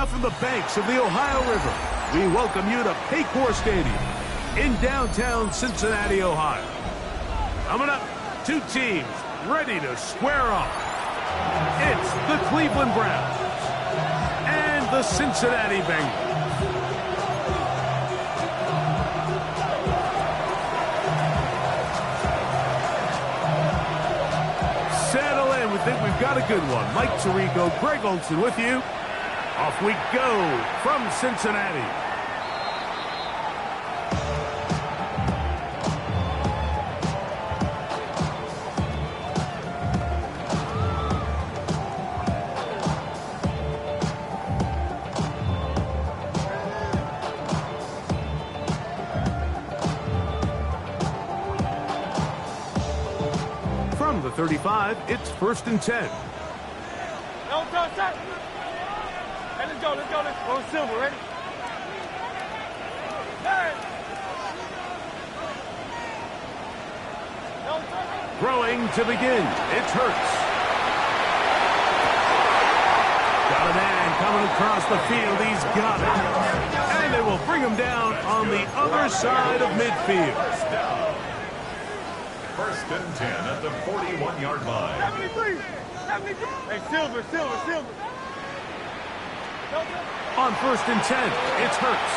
Now from the banks of the Ohio River, we welcome you to Paycor Stadium in downtown Cincinnati, Ohio. Coming up, two teams ready to square off. It's the Cleveland Browns and the Cincinnati Bengals. Settle in. We think we've got a good one. Mike Tirico, Greg Olson with you. Off we go from Cincinnati. From the 35, it's 1st and 10. No, touch. Hey, let's go. Let's go. Silver, ready? Hey. No, touch. Throwing to begin. It's Hurts. Got a man coming across the field. He's got it. And they will bring him down on the other side of midfield. 1st and 10 at the 41-yard line. 73. Hey, Silver. On 1st and 10, it's Hurts.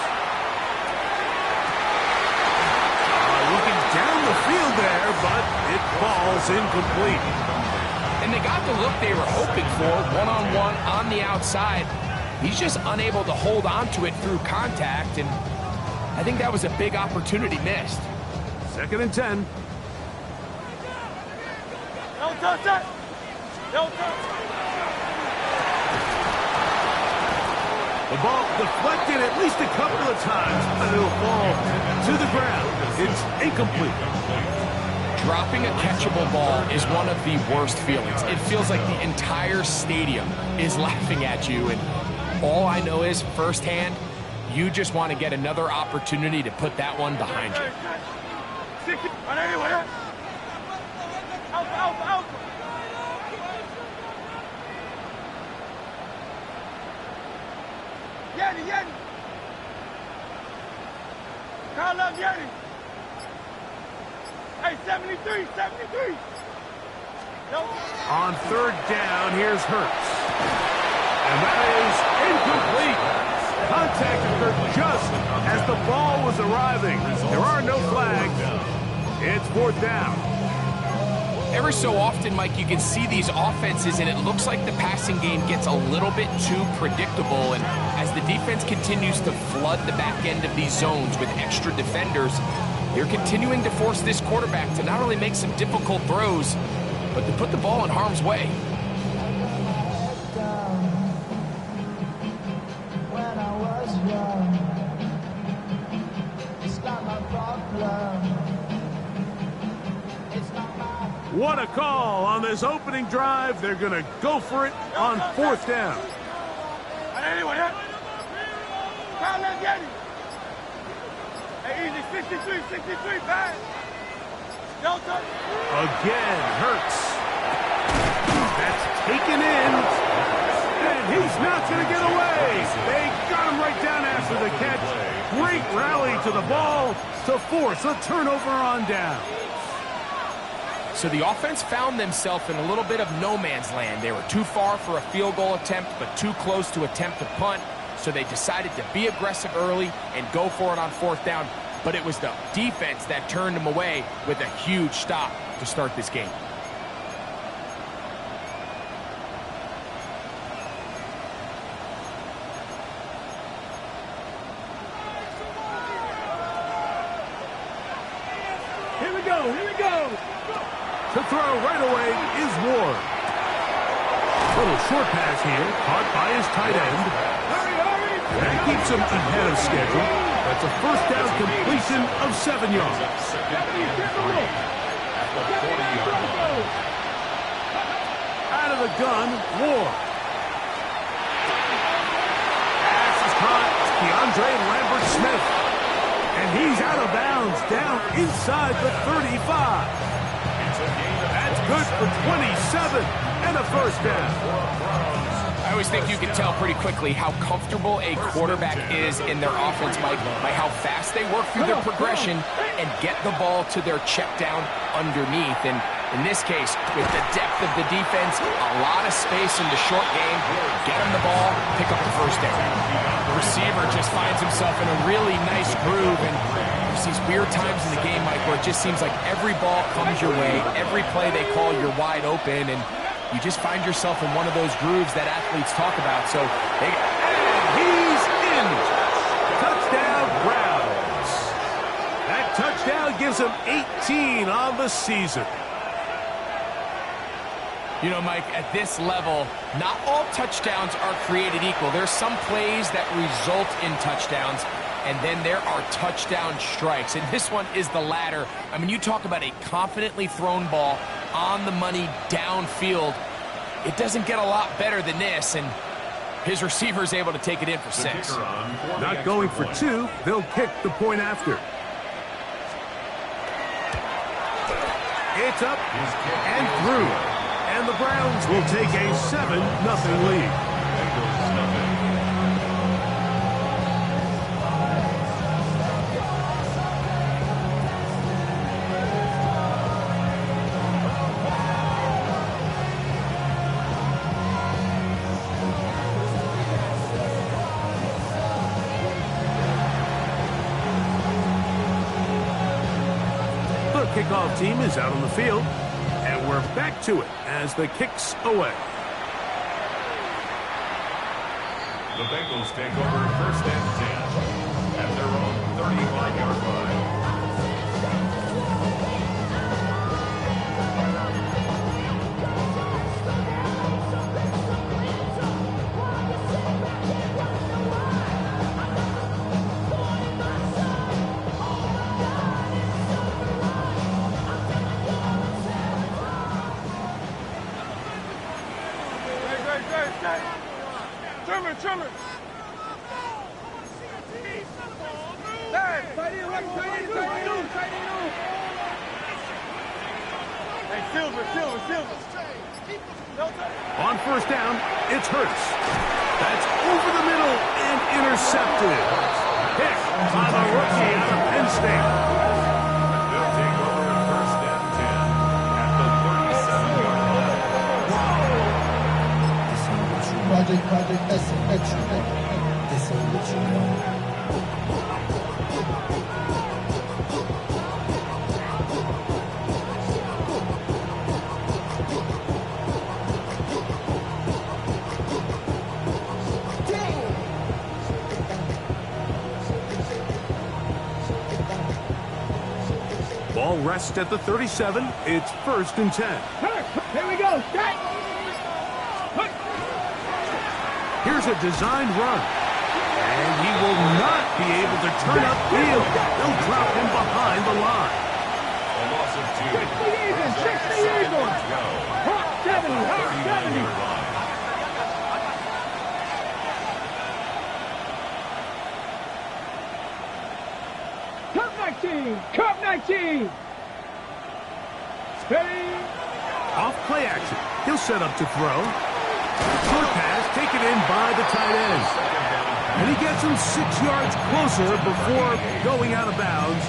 Looking down the field there, but it falls incomplete. And they got the look they were hoping for, one-on-one on the outside. He's just unable to hold on to it through contact, and I think that was a big opportunity missed. 2nd and 10. No touch. No touch. The ball deflected at least a couple of times, but it'll fall to the ground. It's incomplete. Dropping a catchable ball is one of the worst feelings. It feels like the entire stadium is laughing at you, and all I know is firsthand, you just want to get another opportunity to put that one behind you. Out. Yeti. Call up Yeti. Hey, 73. No. On 3rd down, here's Hurts. And that is incomplete. Contact occurred just as the ball was arriving. There are no flags. It's 4th down. Every so often, Mike, you can see these offenses, and it looks like the passing game gets a little bit too predictable. And as the defense continues to flood the back end of these zones with extra defenders, they're continuing to force this quarterback to not only make some difficult throws, but to put the ball in harm's way. What a call on this opening drive. They're going to go for it on 4th down. Anyway, call up Yeti. Hey, easy, 63, pass. No touch. Again, Hurts. That's taken in. And he's not going to get away. They got him right down after the catch. Great rally to the ball to force a turnover on down. So the offense found themselves in a little bit of no man's land. They were too far for a field goal attempt, but too close to attempt a punt. So they decided to be aggressive early and go for it on 4th down. But it was the defense that turned them away with a huge stop to start this game. Here we go. To throw right away is Ward. Little short pass here, caught by his tight end. That keeps him ahead of schedule. That's a 1st down completion of 7 yards. Out of the gun, Ward. Pass is caught. DeAndre Lambert-Smith. And he's out of bounds, down inside the 35. That's good for 27 and a 1st down. always think you can tell pretty quickly how comfortable a quarterback is in their offense, Mike, by how fast they work through their progression and get the ball to their check down underneath. And in this case, with the depth of the defense, a lot of space in the short game, get him the ball, pick up the first down. The receiver just finds himself in a really nice groove, and there's these weird times in the game, Mike, where it just seems like every ball comes your way, every play they call, you're wide open, and you just find yourself in one of those grooves that athletes talk about. So and he's in. Touchdown, Browns. That touchdown gives him 18 on the season. You know, Mike, at this level, not all touchdowns are created equal. There's some plays that result in touchdowns, and then there are touchdown strikes. And this one is the latter. I mean, you talk about a confidently thrown ball on the money downfield. It doesn't get a lot better than this, and his receiver is able to take it in for 6. Not going for 2. They'll kick the point after. It's up and through. And the Browns will take a 7-0 lead. The kickoff team is out on the field. And we're back to it as the kick's away. The Bengals take over 1st and 10 at their own 35-yard line. Trimmer. Hey, Silver. On 1st down, it's Hurts. That's over the middle and intercepted. Pick by the rookie out of Penn State. They'll take over 1st and 10 at the 37-yard line. Project extra. This is what you know. Ball rests at the 37. It's 1st and 10. Here we go. Here's a designed run. And he will not be able to turn upfield. They'll drop him behind the line. A loss of 2. 60 Eagles. Hot 70. Cup 19. Steady. Off play action. He'll set up to throw. Short pass taken in by the tight end. And he gets him 6 yards closer before going out of bounds.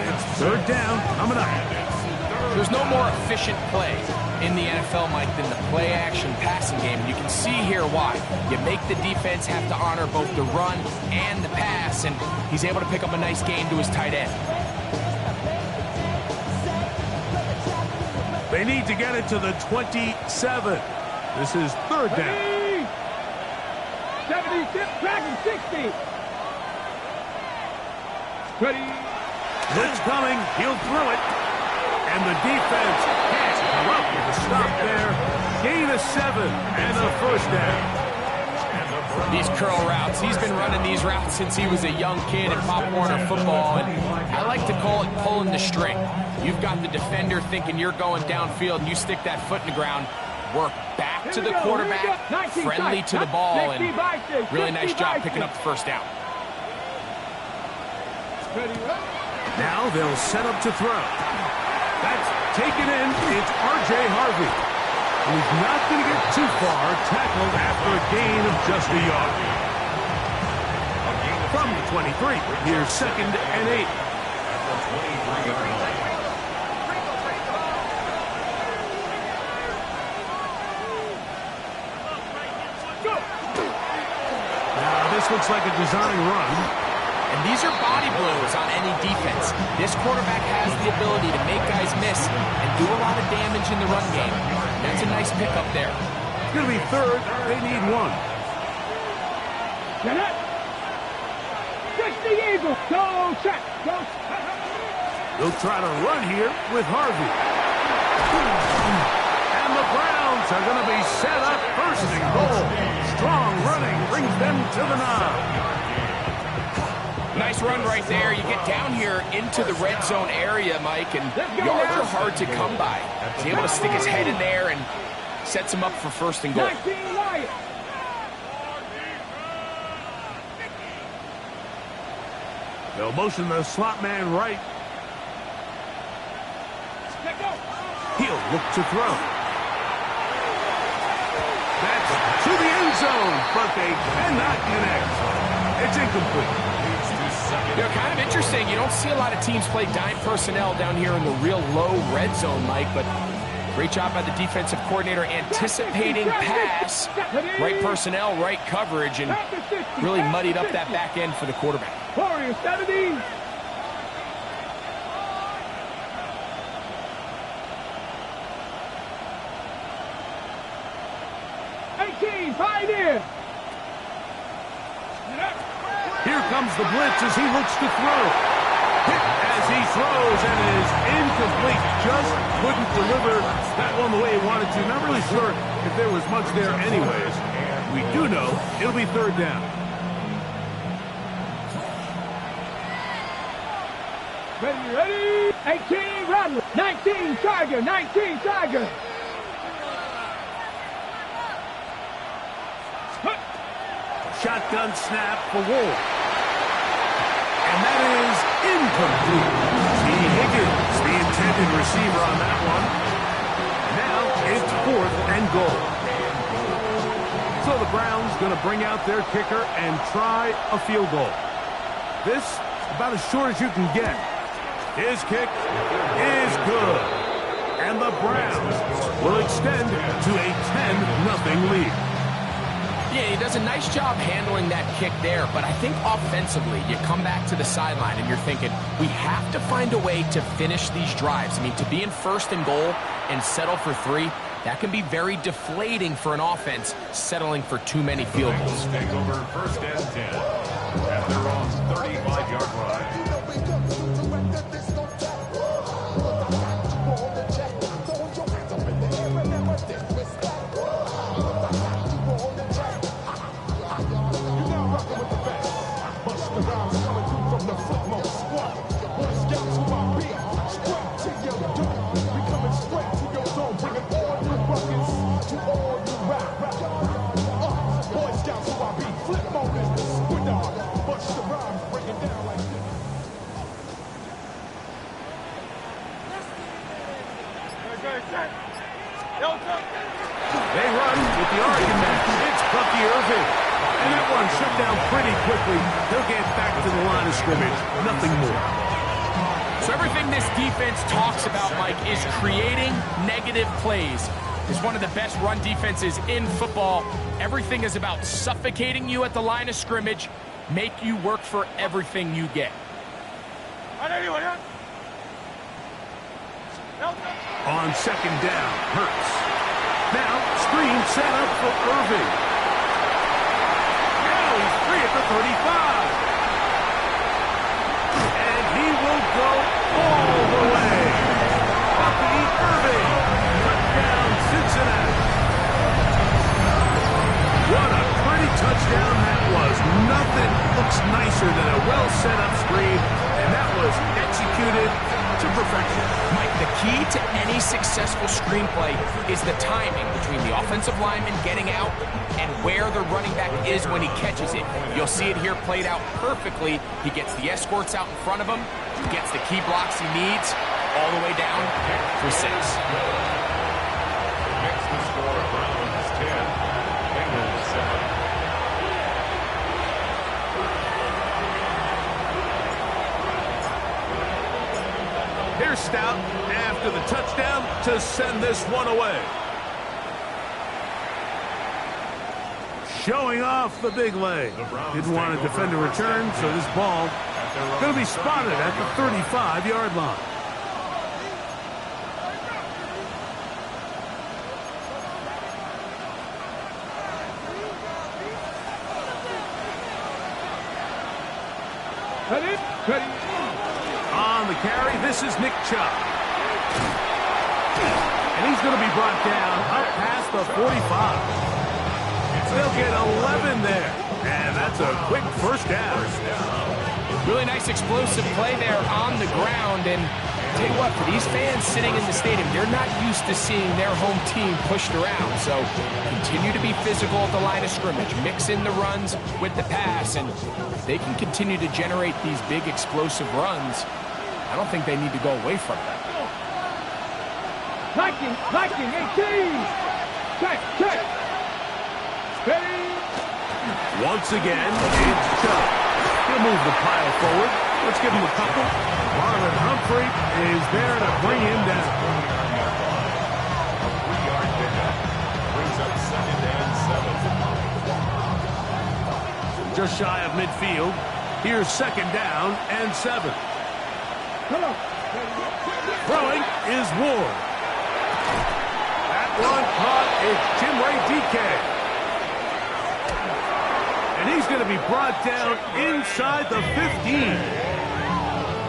It's 3rd down coming up. There's no more efficient play in the NFL, Mike, than the play-action passing game. You can see here why. You make the defense have to honor both the run and the pass, and he's able to pick up a nice gain to his tight end. They need to get it to the 27. This is 3rd down. 70, tracking 60. Ready. Blitz coming. He'll throw it. And the defense can't come up with a stop there. Gain of 7 and a 1st down. These curl routes, he's been running these routes since he was a young kid in Pop Warner football, and I like to call it pulling the string. You've got the defender thinking you're going downfield, and you stick that foot in the ground, work back to the quarterback, friendly to the ball, and really nice job picking up the 1st down. Now they'll set up to throw. That's taken in. It's R.J. Harvey. He's not going to get too far, tackled after a gain of just a yard. From the 23, here's 2nd and 8. At the 23-yard line. Now this looks like a design run. And these are body blows on any defense. This quarterback has the ability to make guys miss and do a lot of damage in the run game. That's a nice pickup there. It's going to be 3rd. They need 1. Get it. Catch the eagle. Go check. Go. They'll try to run here with Harvey. And the Browns are going to be set up 1st and goal. Strong running brings them to the 9. Nice run right there. You get down here into the red zone area, Mike, and yards are hard to come by. He's able to stick his head in there and sets him up for 1st and goal. They'll motion the slot man right. He'll look to throw. That's to the end zone, but they cannot connect. It's incomplete. You know, kind of interesting. You don't see a lot of teams play dime personnel down here in the real low red zone, Mike, but great job by the defensive coordinator anticipating pass, right personnel, right coverage, and really muddied up that back end for the quarterback. Warriors, 70. Pioneer. Here comes the blitz as he looks to throw. Hit as he throws and is incomplete. Just couldn't deliver that one the way he wanted to. Not really sure if there was much there anyways. We do know it'll be 3rd down. Ready? 18 Rattler. 19 Tiger. 19 Tiger. Shotgun snap for Wolf. And that is incomplete. T. Higgins, the intended receiver on that one. Now it's 4th and goal. So the Browns going to bring out their kicker and try a field goal. This about as short as you can get. His kick is good. And the Browns will extend to a 10-0 lead. Yeah, he does a nice job handling that kick there, but I think offensively, you come back to the sideline and you're thinking, we have to find a way to finish these drives. I mean, to be in 1st and goal and settle for 3, that can be very deflating for an offense settling for too many field goals. Take over 1st and 10 at their own 35-yard line. They run with the argument. It's Bucky Irving. And that one shut down pretty quickly. He'll get back to the line of scrimmage. Nothing more. So everything this defense talks about, Mike, is creating negative plays. It's one of the best run defenses in football. Everything is about suffocating you at the line of scrimmage, make you work for everything you get. On 2nd down, Hurts. Now, screen set up for Irving. Now he's free at the 35. And he will go all the way. Bucky Irving. Touchdown, Cincinnati. What a pretty touchdown that was. Nothing looks nicer than a well-set-up screen, and that was executed to perfection. Mike, the key to any successful screenplay is the timing between the offensive lineman getting out and where the running back is when he catches it. You'll see it here played out perfectly. He gets the escorts out in front of him, gets the key blocks he needs, all the way down for 6. chest out after the touchdown to send this one away. Showing off the big leg. Didn't want to defend a return, so this ball going to be spotted at the 35-yard line. On the carry, this is Nick Chubb. And he's going to be brought down up past the 45. They'll get 11 there. And that's a quick first down. Really nice explosive play there on the ground. And tell you what, for these fans sitting in the stadium, they're not used to seeing their home team pushed around. So continue to be physical at the line of scrimmage. Mix in the runs with the pass. And if they can continue to generate these big explosive runs, I don't think they need to go away from that. Hiking, 18! Check! Ready! Once again, it's Chubb. He'll move the pile forward. Let's give him a couple. Marlon Humphrey is there to bring him down. A 3-yard pickup brings up 2nd and 7. Just shy of midfield. Here's 2nd down and 7. Throwing is Ward. That one caught. It's Jimray DK. And he's going to be brought down inside the 15.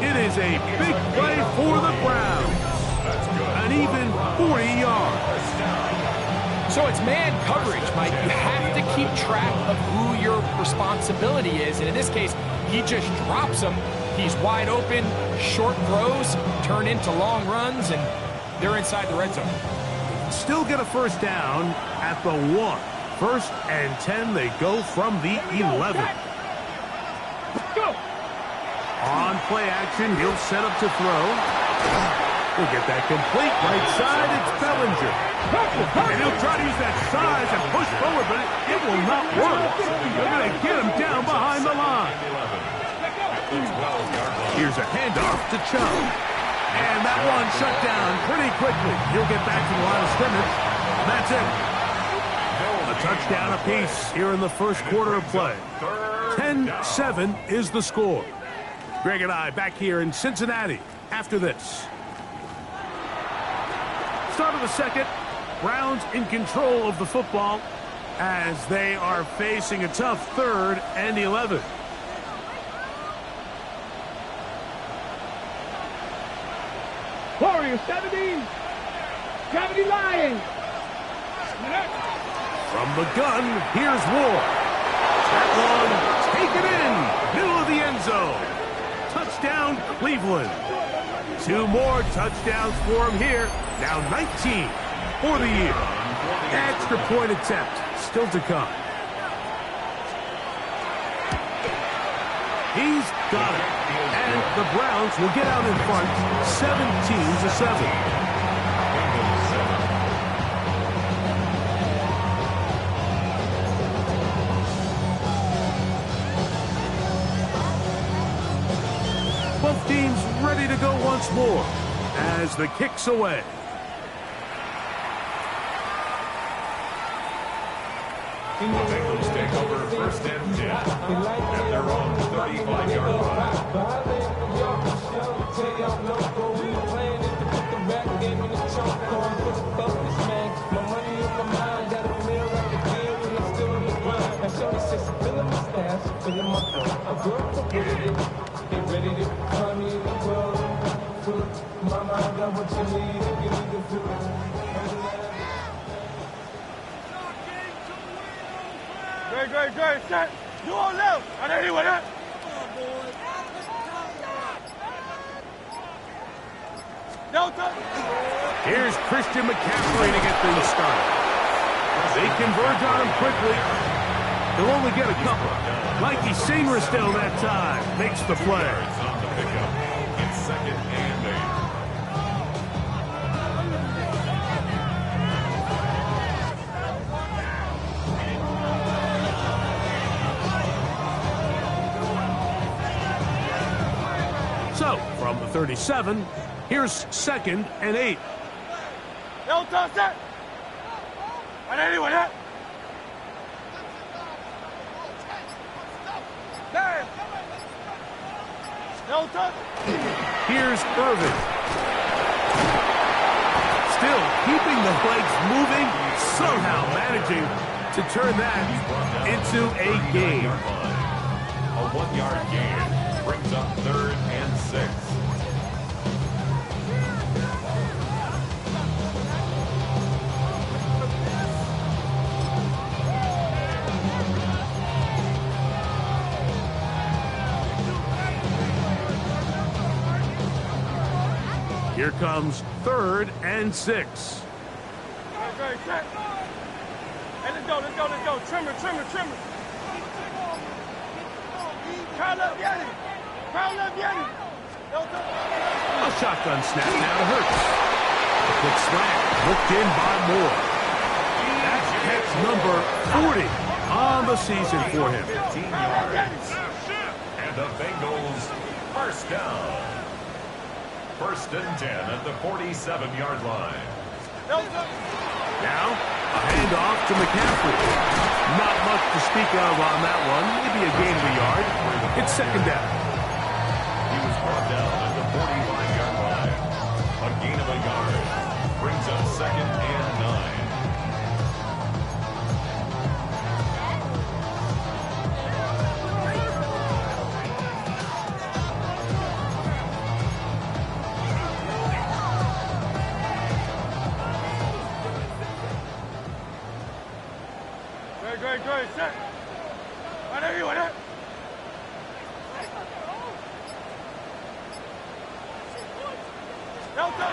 It is a big play for the Browns. An even 40 yards. So it's man coverage, Mike. You have to keep track of who your responsibility is. And in this case, he just drops him. He's wide open. Short throws turn into long runs, and they're inside the red zone. Still get a first down at the 1. 1st and 10, they go from the 11. Go! On play action, he'll set up to throw. We'll get that complete. Right side, it's Bellinger. And he'll try to use that size and push forward, but it will not work. They're going to get him down behind the line. Here's a handoff to Chubb. And that one shut down pretty quickly. He'll get back to the line of scrimmage. That's it. A touchdown apiece here in the first quarter of play. 10-7 is the score. Greg and I back here in Cincinnati after this. Start of the second. Browns in control of the football as they are facing a tough 3rd and 11. Warriors 70 Lions. From the gun, here's Ward. That one taken in, middle of the end zone. Touchdown, Cleveland. 2 more touchdowns for him here. Now 19 for the year. Extra point attempt still to come. He's got it. And the Browns will get out in front 17-7. Both teams ready to go once more as the kick's away. The Bengals take over 1st and 10 at their own 35-yard line. Great, set. You all left. I didn't hear that. Delta. Here's Christian McCaffrey to get things started. They converge on him quickly. He'll only get a couple. Mikey Sainristil that time makes the play. On the pickup. It's 2nd and 8. So, from the 37, Here's 2nd and 8. No touch that. And anyway, that. There. No touch. Here's Irvin. Still keeping the legs moving, somehow managing to turn that into a gain. A 1-yard gain brings up 3rd and 6. Here comes 3rd and 6. Great, set. Hey, let's go. Trimmer. Crowd up, Yeti. No touch. A shotgun snap now to Hurts. A quick slant, hooked in by Moore. That's catch number 40 on the season for him. 15 yards. And the Bengals first down. 1st and 10 at the 47-yard line. No touch. Now, a handoff to McCaffrey. Not much to speak of on that one. Maybe a gain of a yard. It's 2nd down. He was brought down at the 45-yard line. A gain of a yard brings up 2nd and 9. Great, set. And anyway, that. No touch.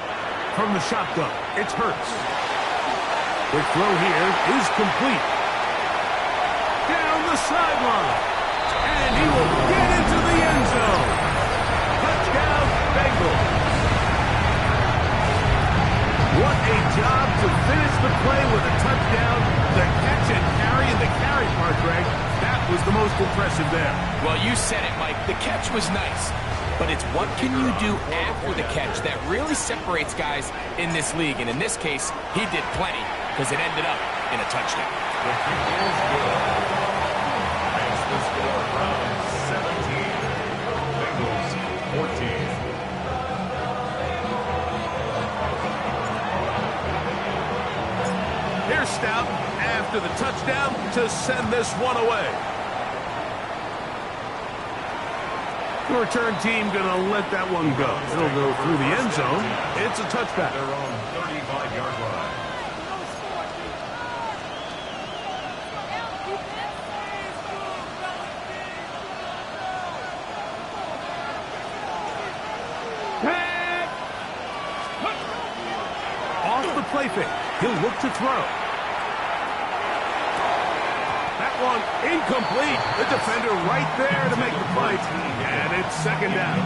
From the shotgun, it's Hurts. Quick throw here is complete. Down the sideline. And he will get into the end zone. Touchdown, Bengals. What a job to finish the play with a touchdown. The catch and carry, and the carry part, Greg, that was the most impressive there. Well, you said it, Mike. The catch was nice. But it's what can you do after the catch that really separates guys in this league. And in this case, he did plenty because it ended up in a touchdown. The kick is good. Makes the score Browns 17. Bengals 14. Here's Stout after the touchdown to send this one away. The return team going to let that one go. It'll go through the end zone. It's a touchback. Their own 35-yard line. Off the play fake. He'll look to throw. That one incomplete. The defender right there to make the play. And it's 2nd down.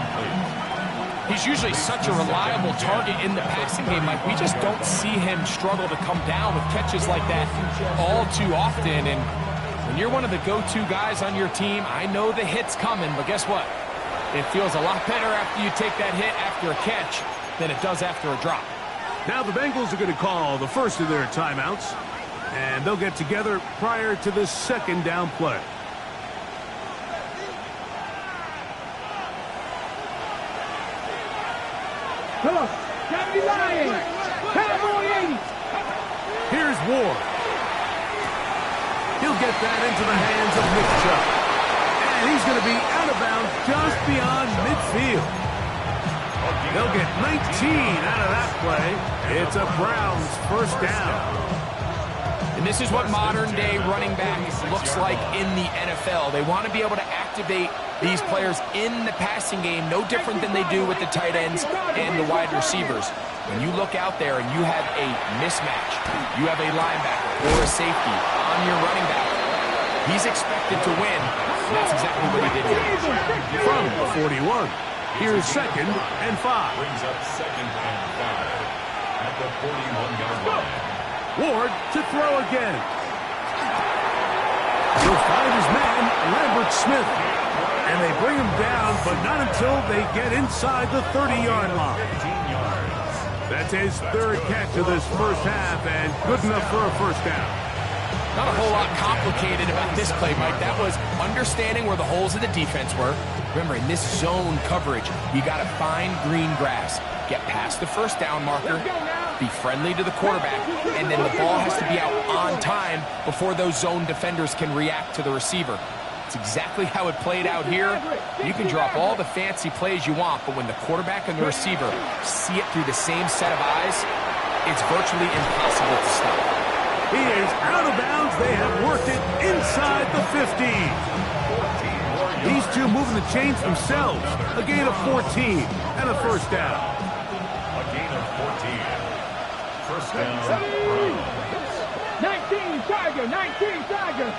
He's usually such a reliable target in the passing game, Mike. We just don't see him struggle to come down with catches like that all too often. And when you're one of the go-to guys on your team, I know the hit's coming, but guess what? It feels a lot better after you take that hit after a catch than it does after a drop. Now the Bengals are going to call the first of their timeouts, and they'll get together prior to the 2nd down play. Here's Ward. He'll get that into the hands of Nick Chubb. And he's going to be out of bounds just beyond midfield. They'll get 19 out of that play. It's a Browns first down. And this is what modern-day running back looks like in the NFL. They want to be able to activate these players in the passing game, no different than they do with the tight ends and the wide receivers. When you look out there and you have a mismatch, you have a linebacker or a safety on your running back, he's expected to win. And that's exactly what he did here. From the 41, here's 2nd and 5. Brings up 2nd and 5 at the 41-yard line. Ward to throw again. He'll find his man, Lambert Smith. And they bring him down, but not until they get inside the 30-yard line. 15 yards. That's his third catch of this first half, and good enough for a first down. Not a whole lot complicated about this play, Mike. That was understanding where the holes of the defense were. Remember, in this zone coverage, you got to find green grass, get past the first down marker, be friendly to the quarterback, and then the ball has to be out on time before those zone defenders can react to the receiver. It's exactly how it played out here. You can drop all the fancy plays you want, but when the quarterback and the receiver see it through the same set of eyes, it's virtually impossible to stop. He is out of bounds. They have worked it inside the 15. These two moving the chains themselves. A gain of 14 and a first down. A gain of 14. First down, Browns. 19 Tiger, 19 Tiger.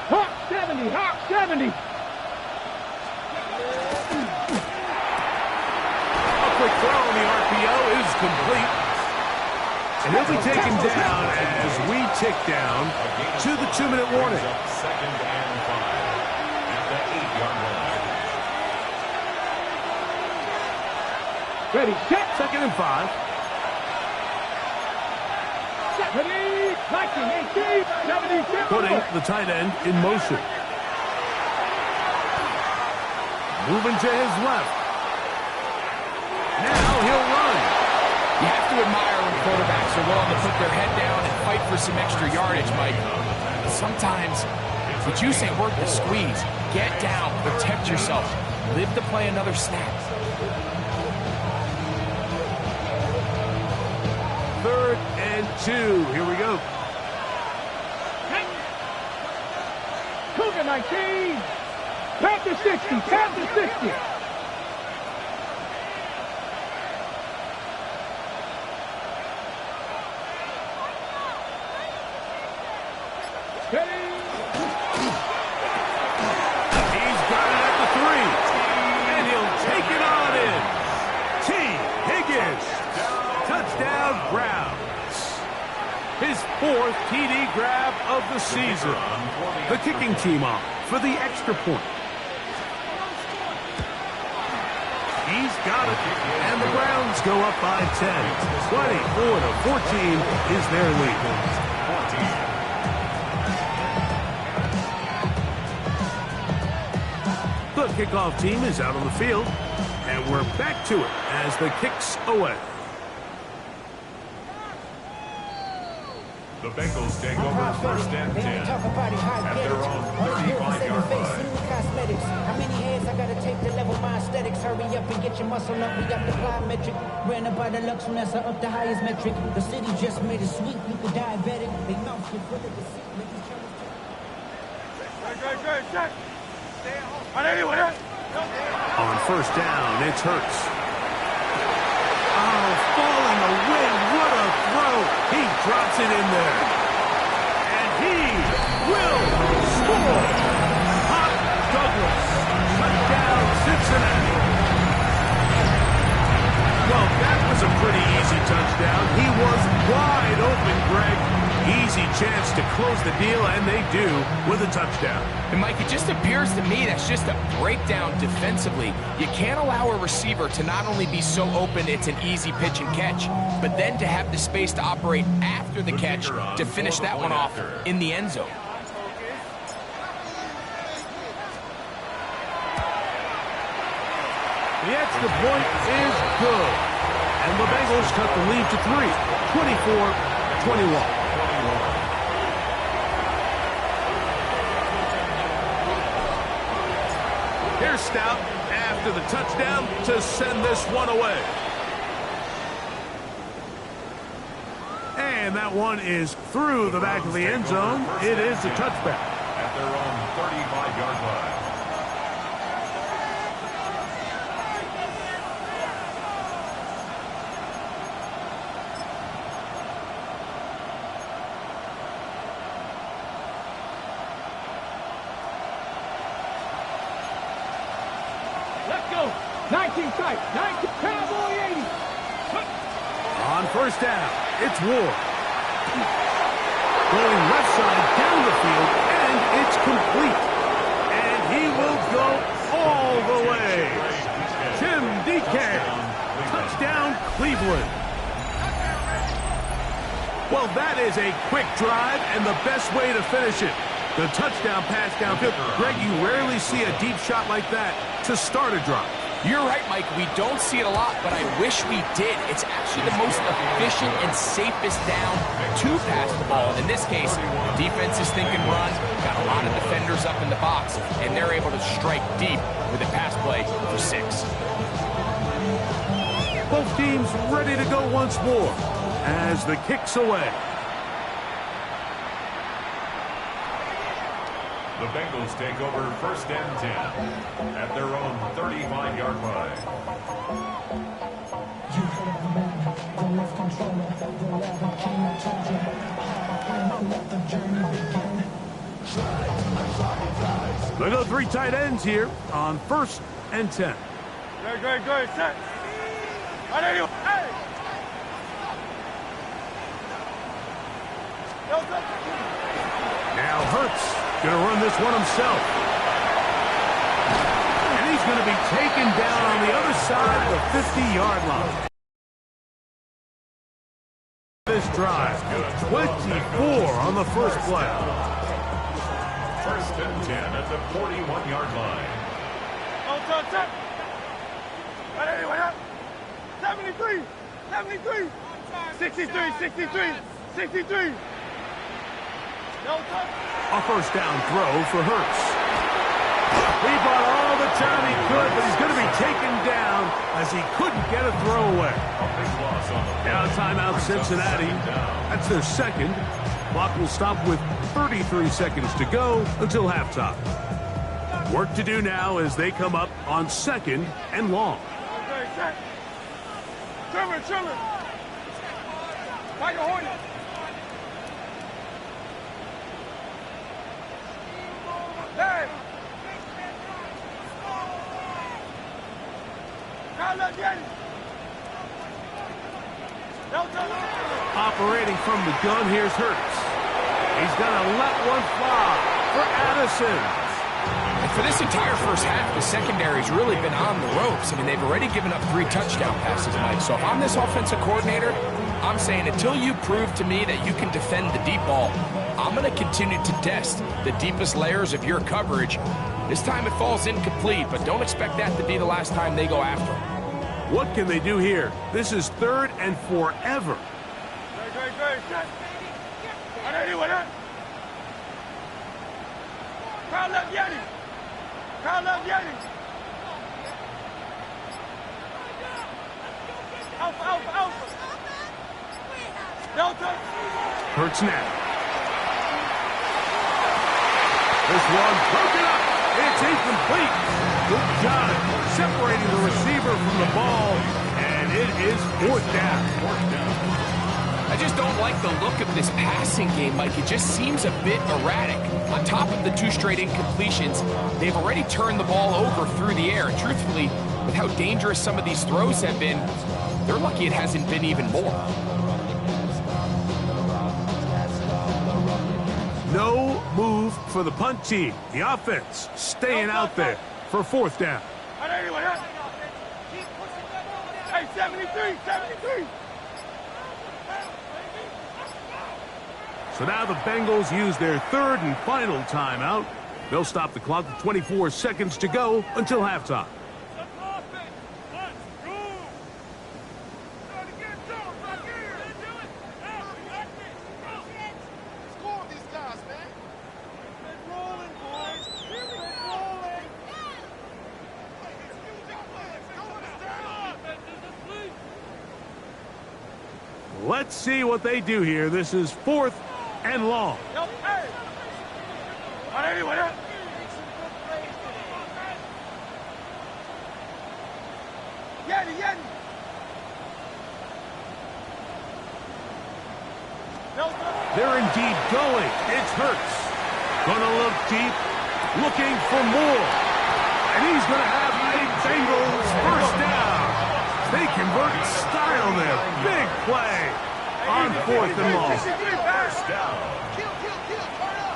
Hawk 70, Hawk 70. A quick throw on the RPO is complete. And he'll be taken down as we tick down to the 2-minute warning. Second and 5 at the 8-yard line. Ready, set. Second and 5. Ready, 19, 18, 70, Putting the tight end in motion. Moving to his left. Now he'll run. You have to admire when quarterbacks are willing to put their head down and fight for some extra yardage, Mike. Sometimes the juice ain't worth the squeeze. Get down, protect yourself, live to play another snap. Third and 2. Here we go. Cougar 19. Panther 60, Panther 60. Ready. He's got it at the 3. And he'll take it on in. T. Higgins. Touchdown, Browns. His 4th TD grab of the season. The kicking team off for the extra point. He's got it. And the Browns go up by 10. 24-14 is their lead. 14. The kickoff team is out on the field, and we're back to it as the kick's away. The Bengals take over first and 10 at their own 35-yard line. How many heads I gotta take to level my aesthetics? Hurry up and get your muscle up. We got the plyometric. Ran up by the Lux from NASA up the highest metric. The city just made it sweet. You could diabetic. They mouth you full of deceit. Great, check. On first down, it's Hurts. Oh, falling away. What a throw. He drops it in there. And he will score. Hot Douglas. Touchdown, Cincinnati. Well, that was a pretty easy touchdown. He was wide open, Greg. Easy chance to close the deal, and they do with a touchdown. And Mike, it just appears to me that's just a breakdown defensively. You can't allow a receiver to not only be so open it's an easy pitch and catch, but then to have the space to operate after the catch to finish that one off in the end zone. The extra point is good. And the Bengals cut the lead to 3, 24-21. Here's Stout after the touchdown to send this one away. And that one is through the back of the end zone. It is a touchback. At their own 35-yard line. Let's go. 19 tight. 19 Cowboy 80. On first down, it's Ward. Going left side down the field, and And it's complete. And he will go all the way. Tim DK. Touchdown, Cleveland. Well, that is a quick drive and the best way to finish it. The touchdown pass downfield. Greg, you rarely see a deep shot like that to start a drive. You're right, Mike. We don't see it a lot, but I wish we did. It's actually the most efficient and safest down to pass the ball. In this case, the defense is thinking run, got a lot of defenders up in the box, and they're able to strike deep with a pass play for 6. Both teams ready to go once more as the kick's away. The Bengals take over 1st and 10 at their own 35-yard line. You heard the man, the left controller, the 11 king, I told you how I let the journey begin. They go 3 tight ends here on 1st and 10. Good, set. Hey! Now Hurts going to run this one himself. And he's going to be taken down on the other side of the 50-yard line. This drive, 24 on the first play. 1st and 10 at the 41-yard line. 73, 63. A first down throw for Hurts. He bought all the time he could, but he's going to be taken down as he couldn't get a throw away. Now timeout Cincinnati. That's their second. Clock will stop with 33 seconds to go until halftime. Work to do now as they come up on 2nd and long. Trimmer. Tiger Hornet. Hey! Operating from the gun, here's Hurts. He's going to let one fly for Addison. And for this entire first half, the secondary's really been on the ropes. I mean, they've already given up 3 touchdown passes, Mike. So if I'm this offensive coordinator, I'm saying until you prove to me that you can defend the deep ball, I'm going to continue to test the deepest layers of your coverage. This time it falls incomplete, but don't expect that to be the last time they go after him. What can they do here? This is 3rd and forever. Great. Crowd left Yeti. Alpha. Delta. Hurts now. This one broken up. It's incomplete. Good job separating the receiver from the ball, and it is 4th down. I just don't like the look of this passing game, Mike. It just seems a bit erratic. On top of the 2 straight incompletions, they've already turned the ball over through the air. And truthfully, with how dangerous some of these throws have been, they're lucky it hasn't been even more. No move for the punt team. The offense staying out there for 4th down. Hey, 73. So now the Bengals use their 3rd and final timeout. They'll stop the clock with 24 seconds to go until halftime. Let's see what they do here. This is 4th and long. They're indeed going. It's Hurts. Gonna look deep, looking for more. And he's gonna have a Bengals first down. They convert in style there. Big play on 4th and long. First down.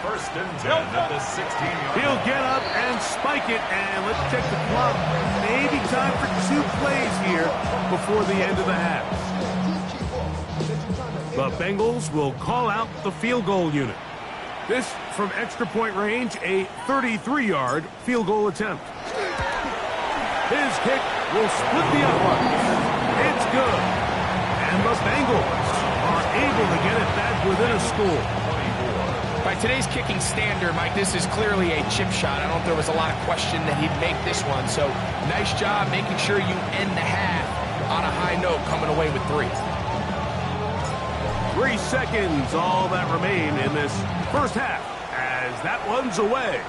First and 10 at the 16-yard line. He'll get up and spike it, and let's check the clock. Maybe time for 2 plays here before the end of the half. The Bengals will call out the field goal unit. This from extra point range, a 33-yard field goal attempt. His kick will split the uprights. It's good. And the Bengals are able to get it back within a score. By today's kicking standard, Mike, this is clearly a chip shot. I don't think there was a lot of question that he'd make this one. So nice job making sure you end the half on a high note, coming away with 3. 3 seconds, all that remain in this first half, as that one's away.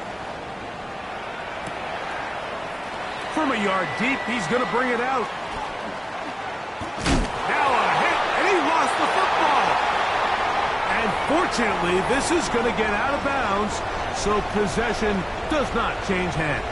From a yard deep, he's going to bring it out. Now a hit, and he lost the football. And fortunately, this is going to get out of bounds, so possession does not change hands.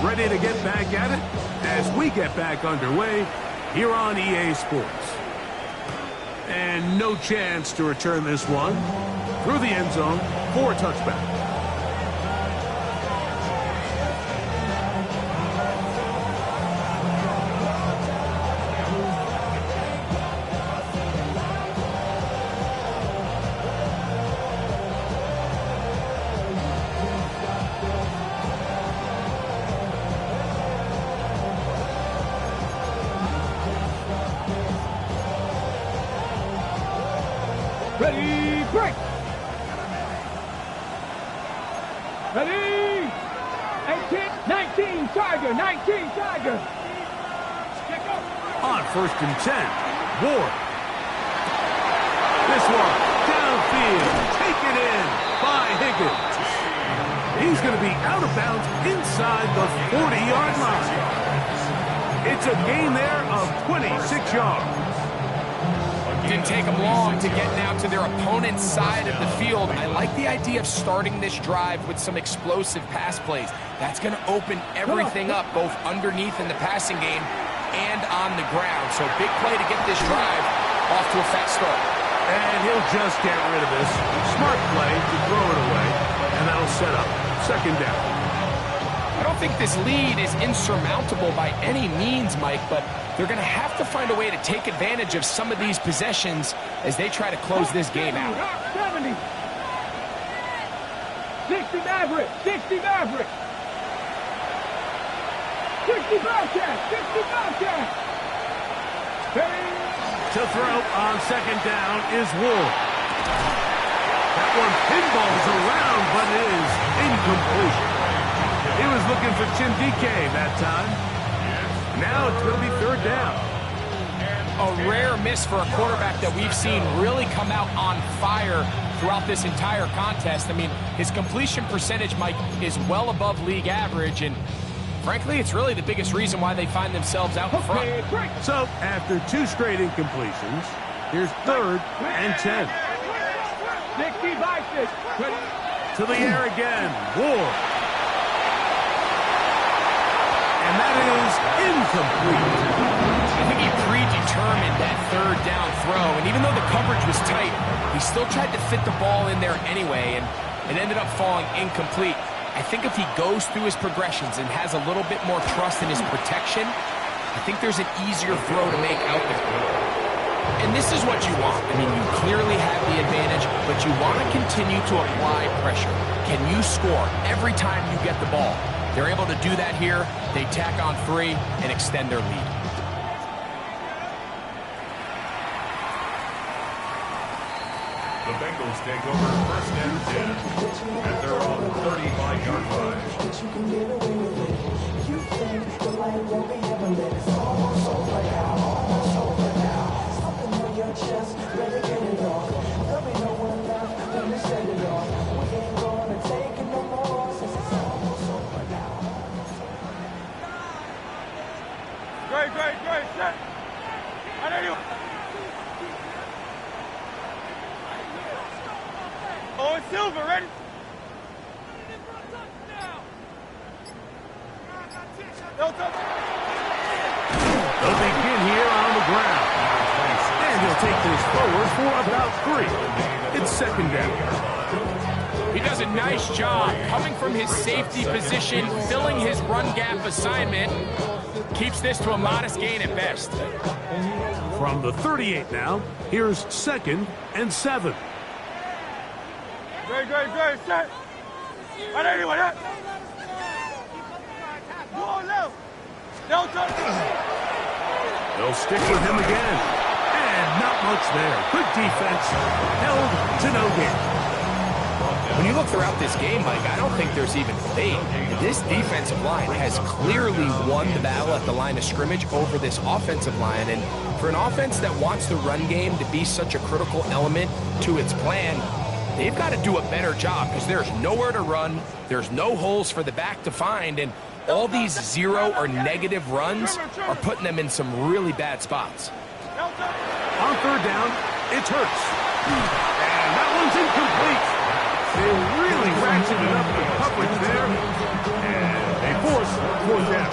Ready to get back at it as we get back underway here on EA Sports. And no chance to return this one through the end zone for a touchback. Ready, break! Ready! 18, 19, Tiger, 19, Tiger! On first and 10, Ward. This one, downfield, taken in by Higgins. He's going to be out of bounds inside the 40-yard line. It's a gain there of 26 yards. Didn't take them long to get now to their opponent's side of the field. I like the idea of starting this drive with some explosive pass plays. That's going to open everything up, both underneath in the passing game and on the ground. So big play to get this drive off to a fast start. And he'll just get rid of this. Smart play to throw it away, and that'll set up second down. I don't think this lead is insurmountable by any means, Mike, but they're going to have to find a way to take advantage of some of these possessions as they try to close this game out. 70. 60 Maverick, 60 Maverick. 60 Bobcat, 60 Bobcat. To throw on second down is Ward. That one pinballs around, but it is incomplete. He was looking for Chindike that time. Now it's going to be third down. A rare miss for a quarterback that we've seen really come out on fire throughout this entire contest. I mean, his completion percentage, Mike, is well above league average, and frankly, it's really the biggest reason why they find themselves out in front. So, after 2 straight incompletions, here's third and 10. 60 Vices. To the air again, Ward. And that is incomplete. I think he predetermined that third down throw, and even though the coverage was tight, he still tried to fit the ball in there anyway, and it ended up falling incomplete. I think if he goes through his progressions and has a little bit more trust in his protection, I think there's an easier throw to make out there. And this is what you want. I mean, you clearly have the advantage, but you want to continue to apply pressure. Can you score every time you get the ball? They're able to do that here. They tack on 3 and extend their lead. The Bengals take over first and 10 at their own 35-yard line. Great, set. I know you. Silver, ready? They'll begin here on the ground. And he'll take this forward for about 3. It's second down. He does a nice job coming from his safety position, filling his run gap assignment. Keeps this to a modest gain at best. From the 38 now, here's 2nd and 7. Great, set. Right anyway, that. Go on left. No touch. They'll stick with him again. And not much there. Good defense. Held to no gain. When you look throughout this game, Mike, I don't think there's even debate. This defensive line has clearly won the battle at the line of scrimmage over this offensive line. And for an offense that wants the run game to be such a critical element to its plan, they've got to do a better job because there's nowhere to run. There's no holes for the back to find. And all these 0 or negative runs are putting them in some really bad spots. On 3rd down, it's Hurts. And that one's incomplete. They really ratcheted up the coverage there. And they force 4th down.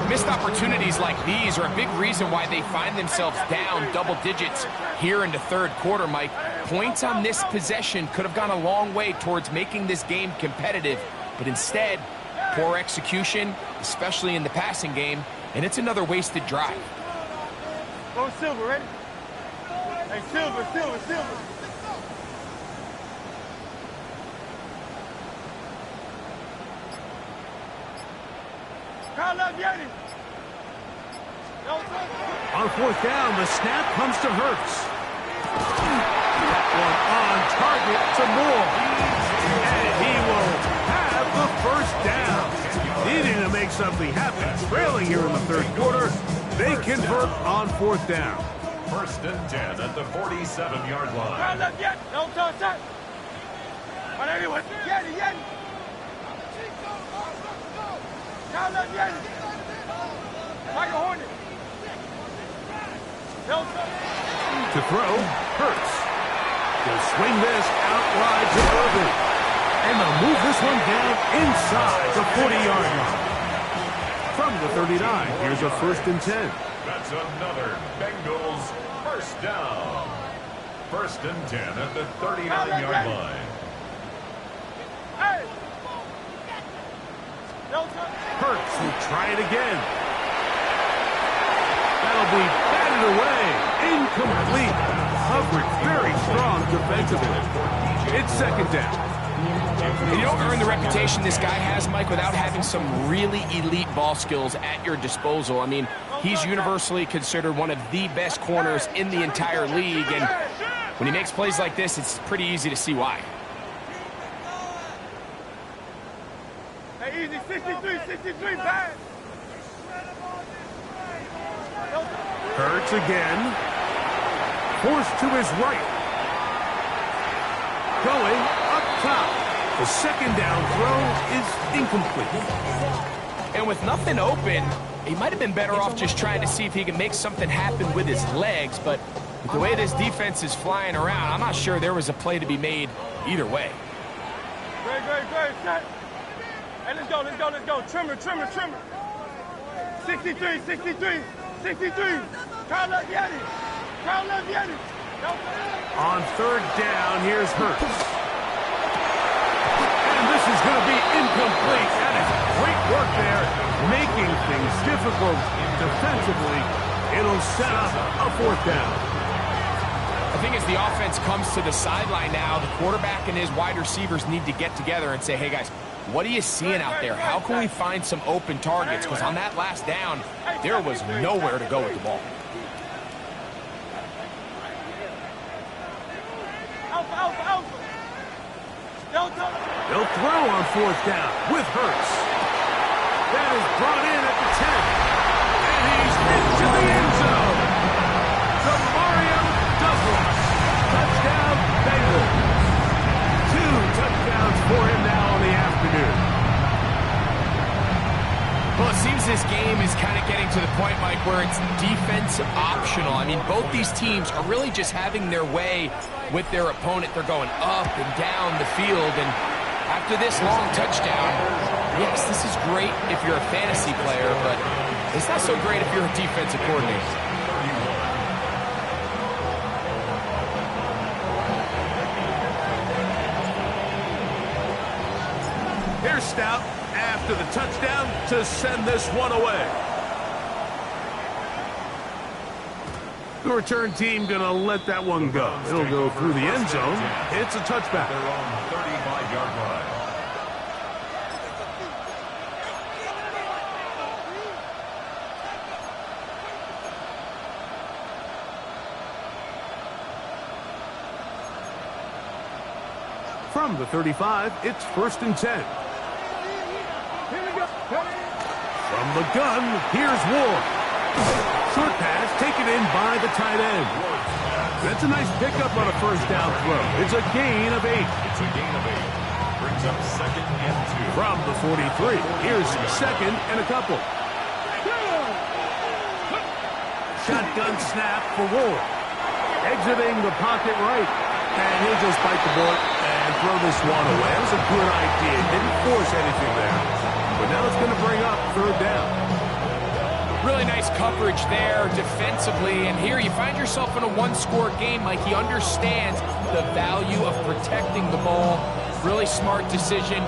Missed opportunities like these are a big reason why they find themselves down double digits here in the 3rd quarter, Mike. Points on this possession could have gone a long way towards making this game competitive, but instead, poor execution, especially in the passing game, and it's another wasted drive. Go Silver, ready? Hey, Silver. On 4th down, the snap comes to Hurts. That one on target to Moore. And he will have the 1st down. Needing to make something happen. Trailing here in the 3rd quarter. They convert on 4th down. 1st and 10 at the 47-yard line. No touch. Right anyway. Yeti. Like a hornet. No touch. To throw, Hurts. He'll swing this out wide to Irvin. And they'll move this one down inside the 40-yard line. From the 39, here's a 1st and 10. That's another Bengals 1st down. 1st and 10 at the 39-yard line. Hey! No touch. Hurts will try it again. That'll be batted away. Incomplete. Coverage very strong defensively. It's 2nd down. You don't earn the reputation this guy has, Mike, without having some really elite ball skills at your disposal. I mean, he's universally considered one of the best corners in the entire league, and when he makes plays like this, it's pretty easy to see why. Hey, easy, 63, bad. Hurts again. Forced to his right. Going up top. The 2nd down throw is incomplete. And with nothing open, he might have been better off just trying to see if he can make something happen with his legs, but with the way this defense is flying around, I'm not sure there was a play to be made either way. Great, set. Hey, let's go. Trimmer. 63. Crown left Yeti. On 3rd down, here's Hurts. And this is going to be incomplete. That is great work there, making things difficult defensively. It'll set up a 4th down. I think as the offense comes to the sideline now, the quarterback and his wide receivers need to get together and say, hey, guys, what are you seeing out there? How can we find some open targets? Because on that last down, there was nowhere to go with the ball. They'll throw on 4th down with Hurts. That is brought in at the 10. And he's into the end zone. To Mario Douglas. Touchdown, Bengals. 2 touchdowns for him now on the afternoon. Well, it seems this game is kind of getting to the point, Mike, where it's defense optional. I mean, both these teams are really just having their way with their opponent. They're going up and down the field, and after this long touchdown, yes, this is great if you're a fantasy player, but it's not so great if you're a defensive coordinator. Here's Stout after the touchdown to send this one away. The return team gonna let that one go. It'll go through the end zone. It's a touchback. Their own 35-yard line. From the 35, it's 1st and 10. From the gun, here's Ward. Short pass taken in by the tight end. That's a nice pickup on a first down throw. It's a gain of 8. It's a gain of 8. Brings up 2nd and 2. From the 43, here's 2nd and a couple. Shotgun snap for Ward. Exiting the pocket right. And he'll just bite the bullet and throw this one away. That was a good idea. Didn't force anything there. But now it's going to bring up 3rd down. Really nice coverage there defensively, and here you find yourself in a one-score game. Mike, he understands the value of protecting the ball. Really smart decision.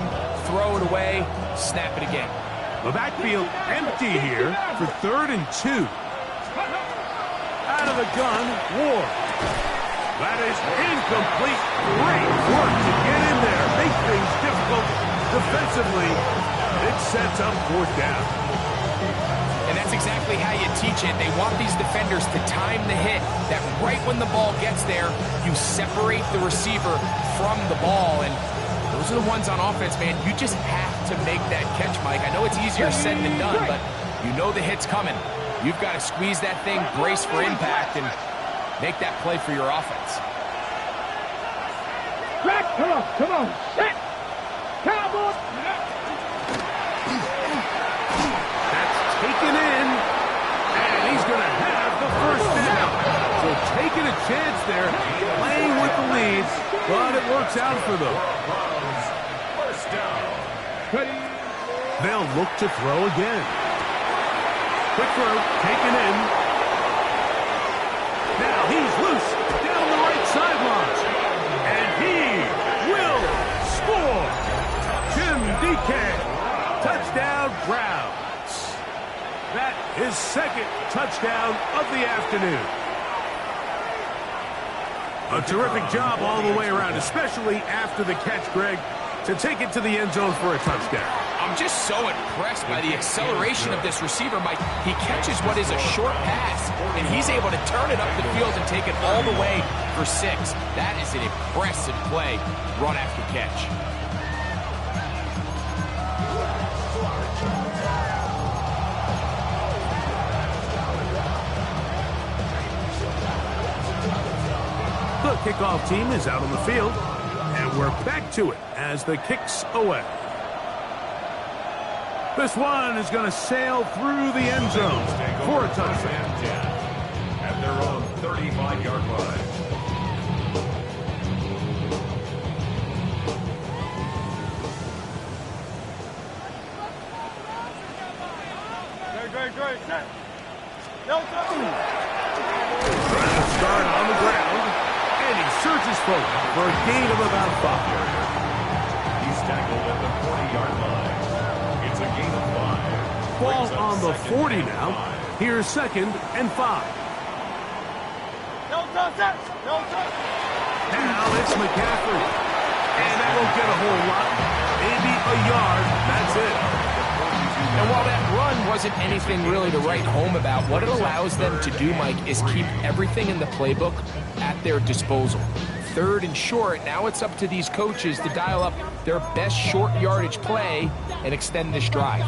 Throw it away, snap it again. The backfield empty here for 3rd and 2. Out of the gun, Ward. That is incomplete. Great work to get in there. Make things difficult defensively. It sets up 4th down. And that's exactly how you teach it. They want these defenders to time the hit, that right when the ball gets there, you separate the receiver from the ball. And those are the ones on offense, man. You just have to make that catch, Mike. I know it's easier said than done, but you know the hit's coming. You've got to squeeze that thing, brace for impact, and make that play for your offense. Come on, set. Cowboy. That's taken in, and he's going to have the 1st down. So taking a chance there, playing with the lead, but it works out for them. 1st down. They'll look to throw again. Quick throw, taken in. Now he's loose down the right sideline. And he will score. Jim DK. Touchdown, Browns. That is 2nd touchdown of the afternoon. A terrific job all the way around, especially after the catch, Greg, to take it to the end zone for a touchdown. I'm just so impressed by the acceleration of this receiver, Mike. He catches what is a short pass, and he's able to turn it up the field and take it all the way for 6. That is an impressive play, run after catch. The kickoff team is out on the field, and we're back to it as the kick's away. This one is going to sail through the end zone for a touchdown. At their own 35-yard line. Great. Set. No touchdown. Trying to start on the ground, and he surges forward for a gain of about 5. He's tackled at the 40-yard line. It's a gain of 5. Ball on the 40 now. Here's 2nd and 5. No touchdown. No touchdown. Now it's McCaffrey. And that won't get a whole lot. Maybe a yard. That's it. And while that run wasn't anything really to write home about, what it allows them to do, Mike, is keep everything in the playbook at their disposal. 3rd and short, now it's up to these coaches to dial up their best short yardage play and extend this drive.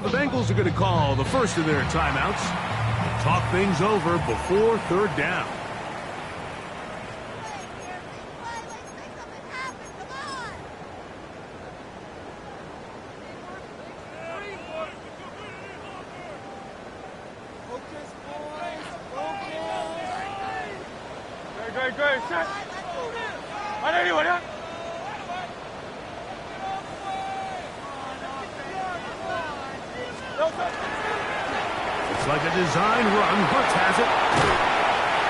The Bengals are going to call the first of their timeouts. Talk things over before third down. Great, set. Ada ni, Wada. It's like a design run. Hurts has it.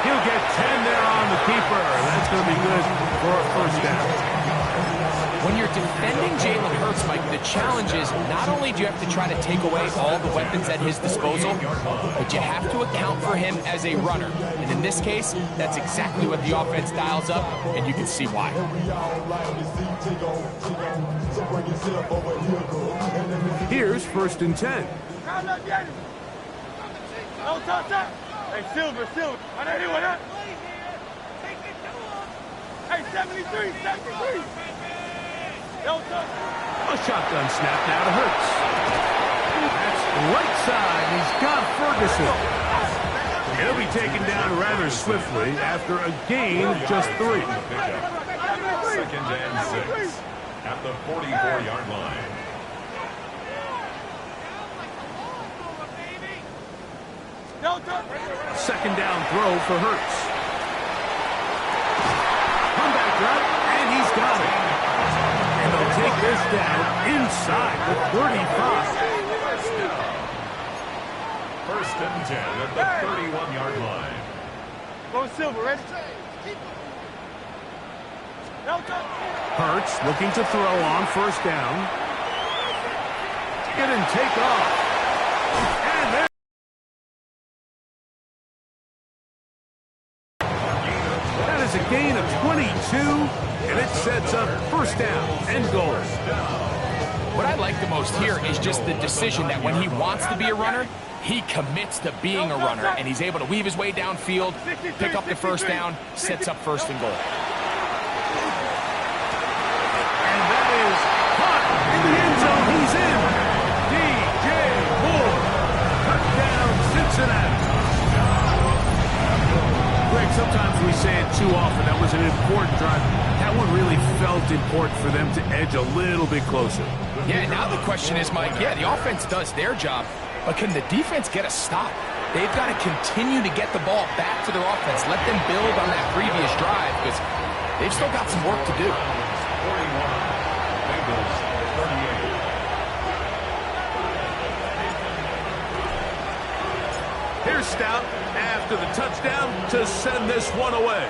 He'll get 10 there on the keeper. That's going to be good for a first down. When you're defending Jalen Hurts, Mike, the challenge is not only do you have to try to take away all the weapons at his disposal, but you have to account for him as a runner. And in this case, that's exactly what the offense dials up, and you can see why. Here's 1st and 10. No touch that. Hey, Silver. Ada ni, Wada. Hey, 73. A shotgun snap now to Hurts. That's right side. He's got Ferguson. He'll be taken down rather swiftly after a gain of just 3. 2nd and 6 at the 44-yard line. Second down throw for Hurts. Comeback route, and he's got it. And they'll take this down inside the 35. 1st and 10 at the 31-yard line. Go Silver, ready? Hurts looking to throw on 1st down. Get and take off. And there. That is a gain of 22. And it sets up 1st down and goal. What I like the most here is just the decision that when he wants to be a runner, he commits to being a runner, and he's able to weave his way downfield, pick up the 1st down, sets up 1st and goal. And that is caught in the end zone. He's in. DJ Moore. Touchdown, Cincinnati. Greg, sometimes we say it too often. That was an important drive. That one really felt important for them to edge a little bit closer. Yeah, now the question is, Mike, the offense does their job, but can the defense get a stop? They've got to continue to get the ball back to their offense. Let them build on that previous drive because they've still got some work to do. 41, Bengals 38. Here's Stout after the touchdown to send this one away.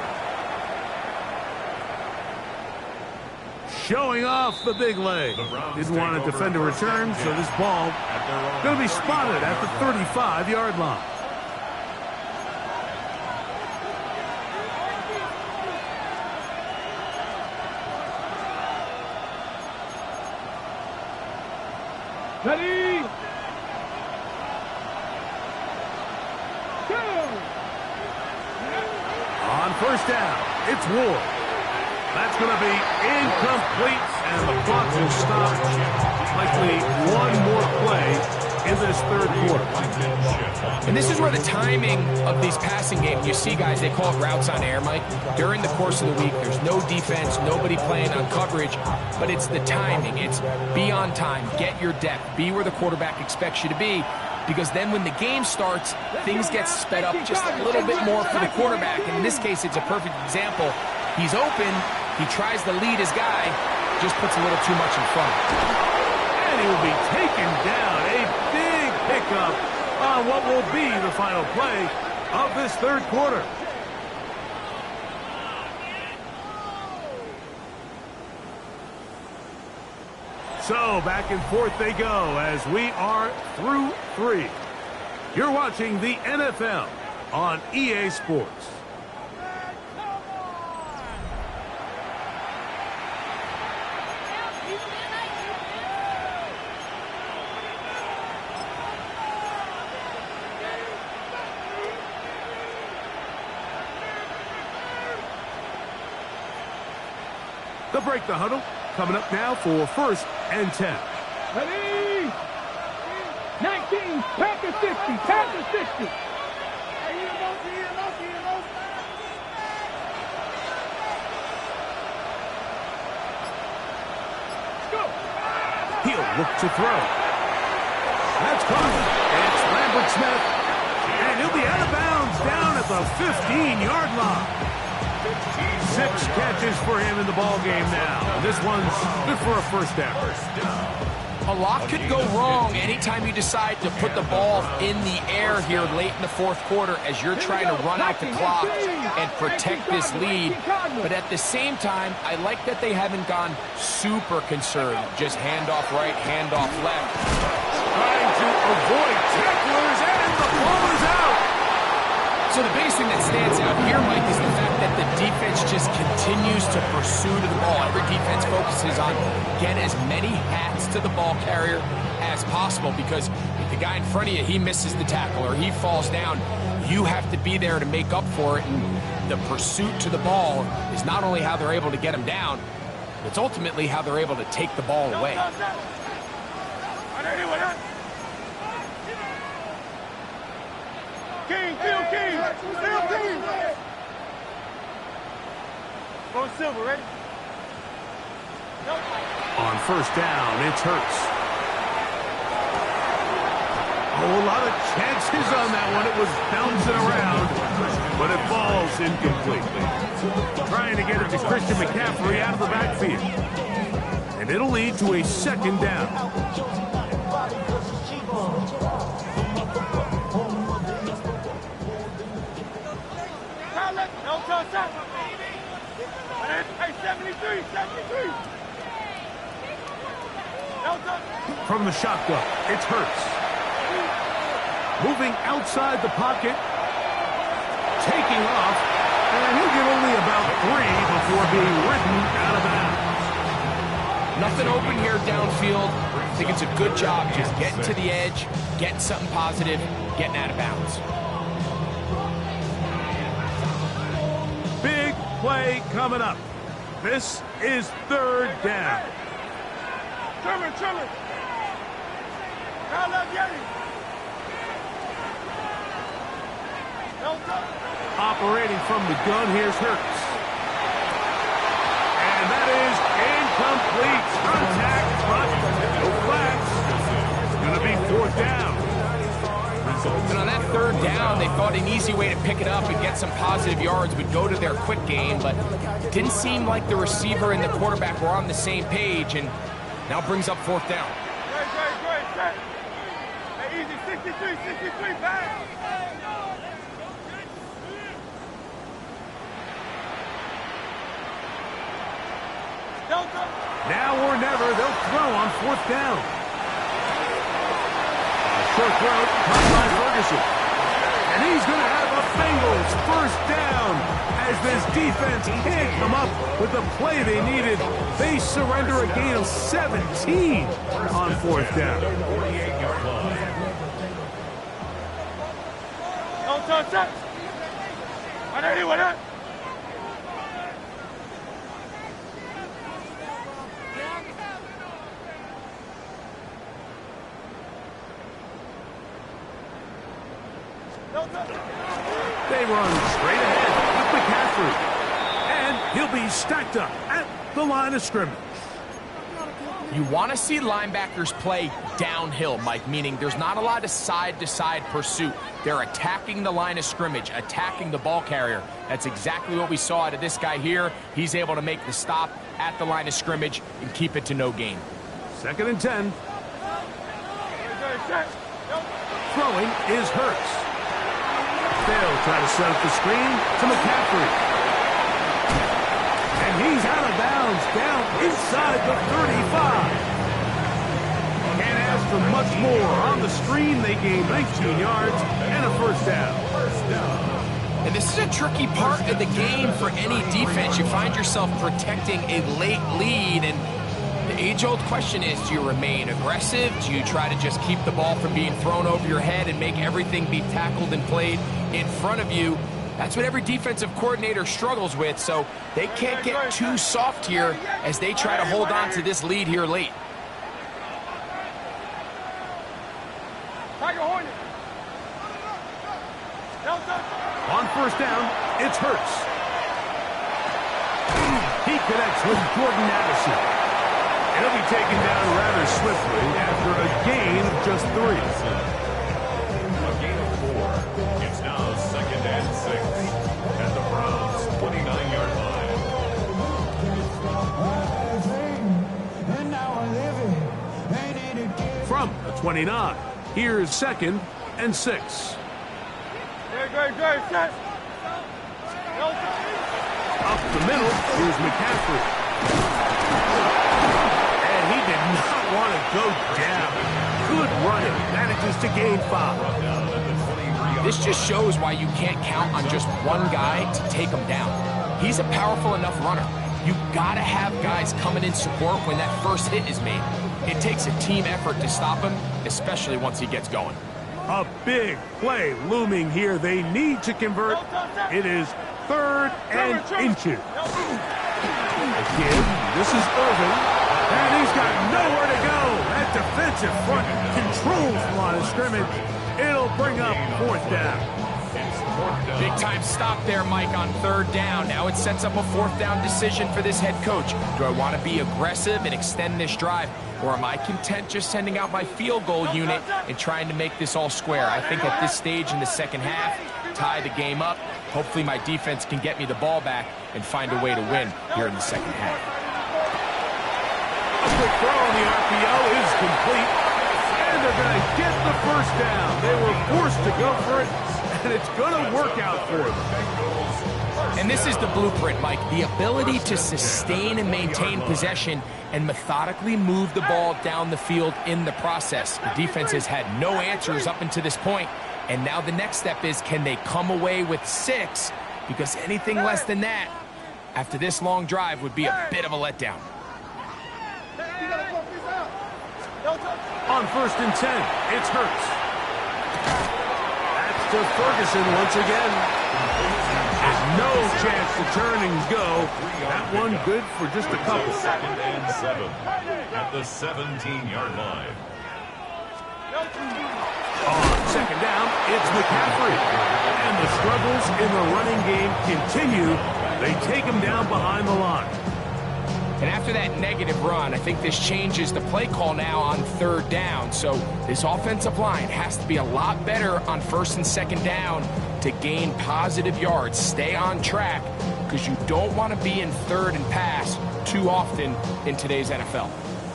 Showing off the big leg. Didn't want to defend a return, so this ball going to be spotted at the 35-yard line. Ready? On 1st down, it's Ward. That's going to be incomplete, and the clock will stop. Likely one more play in this 3rd quarter. And this is where the timing of these passing games, you see guys, they call it routes on air, Mike. During the course of the week, there's no defense, nobody playing on coverage, but it's the timing. It's be on time, get your depth, be where the quarterback expects you to be, because then when the game starts, things get sped up just a little bit more for the quarterback. And in this case, it's a perfect example. He's open, he tries to lead his guy, just puts a little too much in front. And he will be taken down. A big pickup on what will be the final play of this 3rd quarter. So back and forth they go as we are through 3. You're watching the NFL on EA Sports. They'll break the huddle. Coming up now for 1st and 10. Ready? 19, pack of 60, pack of 60. He'll look to throw. That's caught. It's Lambert Smith. And he'll be out of bounds down at the 15-yard line. 6 catches for him in the ball game now. This one's good for a first down. A lot could go wrong anytime you decide to put the ball in the air here late in the fourth quarter as you're trying to run out the clock and protect this lead. But at the same time, I like that they haven't gone super conservative. Just handoff right, handoff left. Trying to avoid tacklers, and the ball is out. So the biggest thing that stands out here, Mike, is the fact that the defense just continues to pursue to the ball. Every defense focuses on getting as many hats to the ball carrier as possible, because if the guy in front of you, he misses the tackle or he falls down, you have to be there to make up for it. And the pursuit to the ball is not only how they're able to get him down, it's ultimately how they're able to take the ball away. King, kill King! Kill King! Go Silver, ready? On first down, it's Hurts. Oh, a lot of chances on that one. It was bouncing around, but it falls incomplete. Trying to get it to Christian McCaffrey out of the backfield. And it'll lead to a second down. No touchdown. Hey, 73. No touchdown. From the shotgun, it's Hurts. Moving outside the pocket. Taking off. And he'll get only about 3 before being ridden out of bounds. Nothing open here downfield. I think it's a good job just getting to the edge, getting something positive, getting out of bounds. Big play coming up. This is third down. Trimmer. Kyle up, Yeti. No touchdown. Operating from the gun, here's Hurts. And that is incomplete. Contact, but no flags. It's going to be fourth down. And on that third down, they thought an easy way to pick it up and get some positive yards would go to their quick game, but it didn't seem like the receiver and the quarterback were on the same page, and now brings up fourth down. Great. Hey, easy, 63, back. Now or never, they'll throw on fourth down. Short throw, caught by Ferguson. And he's going to have a Bengals first down as this defense can't come up with the play they needed. They surrender a gain of 17 on fourth down. No touchdown. What that? They run straight ahead with McCaffrey. And he'll be stacked up at the line of scrimmage. You want to see linebackers play downhill, Mike, meaning there's not a lot of side-to-side pursuit. They're attacking the line of scrimmage, attacking the ball carrier. That's exactly what we saw out of this guy here. He's able to make the stop at the line of scrimmage and keep it to no gain. 2nd and 10. Throwing is Hurts. They'll try to set up the screen to McCaffrey. And he's out of bounds down inside the 35. Can't ask for much more. On the screen, they gain 19 yards and a first down. And this is a tricky part of the game for any defense. You find yourself protecting a late lead, and the age-old question is, do you remain aggressive? Do you try to just keep the ball from being thrown over your head and make everything be tackled and played in front of you? That's what every defensive coordinator struggles with, so they can't get too soft here as they try to hold on to this lead here late. first down, it's Hurts. He connects with Jordan Addison. He'll be taken down rather swiftly after a gain of just 3. A gain of 4. It's now 2nd and 6 at the Browns' 29-yard line. From the 29, here's 2nd and 6. Great, set. Up the middle, here's McCaffrey. And he did not want to go down. Good running, manages to gain 5. This just shows why you can't count on just one guy to take him down. He's a powerful enough runner. You gotta have guys coming in support when that first hit is made. It takes a team effort to stop him, especially once he gets going. A big play looming here. They need to convert. It is 3rd and inches. Again, this is Irvin, and he's got nowhere to go. That defensive front controls the line of scrimmage. It'll bring up 4th down. Big time stop there, Mike, on 3rd down. Now it sets up a 4th down decision for this head coach. Do I want to be aggressive and extend this drive, or am I content just sending out my field goal unit and trying to make this all square? I think at this stage in the second half, tie the game up. Hopefully my defense can get me the ball back and find a way to win here in the second half. A quick throw on the RPO is complete, and they're going to get the first down. They were forced to go for it, and it's going to work out for them. And this is the blueprint, Mike. The ability to sustain and maintain possession and methodically move the ball down the field in the process. The defense has had no answers up until this point, and now the next step is, can they come away with 6? Because anything less than that, after this long drive, would be a bit of a letdown. On 1st and 10, it's Hurts. That's to Ferguson once again. And no chance to turn and go. That one good for just a couple. 2nd and 7 at the 17-yard line. On 2nd down, it's McCaffrey. And the struggles in the running game continue. They take him down behind the line. And after that negative run, I think this changes the play call now on 3rd down. So this offensive line has to be a lot better on 1st and 2nd down to gain positive yards. Stay on track, because you don't want to be in 3rd and pass too often in today's NFL.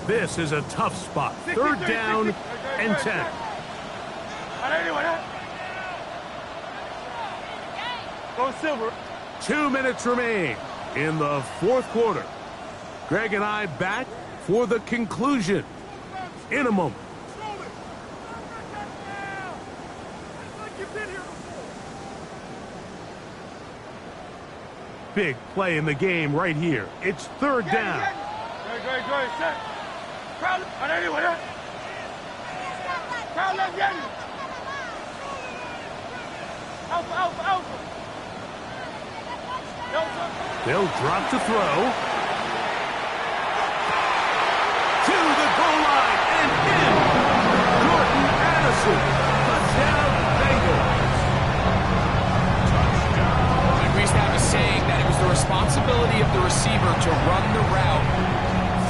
This is a tough spot. 3rd down and 10. 2 minutes remain in the 4th quarter. Greg and I back for the conclusion in a moment. Big play in the game right here. It's 3rd down. Great, set. Crowd, left, Alpha. They'll drop to throw. To the goal line and in. Jordan Addison. Touchdown, Bengals. Like we used to have a saying that it was the responsibility of the receiver to run the route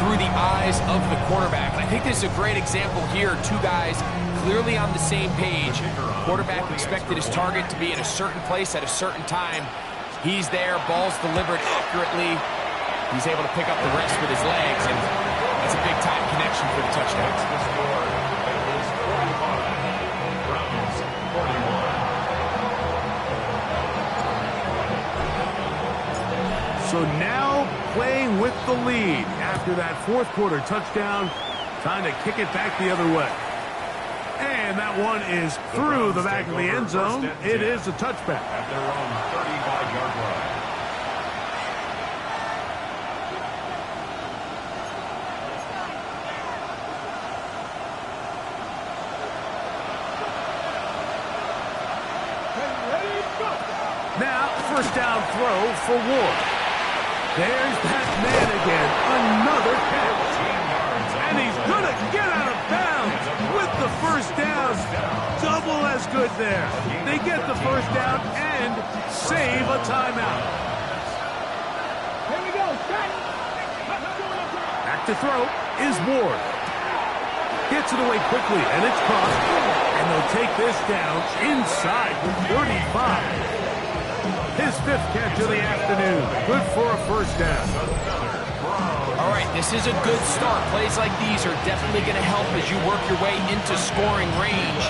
through the eyes of the quarterback. And I think this is a great example here. 2 guys clearly on the same page. Quarterback expected his target to be in a certain place at a certain time. He's there, ball's delivered accurately. He's able to pick up the rest with his legs, and that's a big-time connection for the touchdown. The score, Bengals 45, Browns 41. So now playing with the lead after that 4th quarter touchdown, trying to kick it back the other way. And that one is through the back of the end zone. It is a touchback. At their own 35-yard line. Now, 1st down throw for Ward. There's that man again. Another catch. And he's going to get out of bounds with the 1st down. Double as good there. They get the 1st down and save a timeout. Here we go. Back to throw is Ward. Gets it away quickly, and it's crossed. And they'll take this down inside the 35. His 5th catch of the afternoon. Good for a first down. All right, this is a good start. Plays like these are definitely going to help as you work your way into scoring range.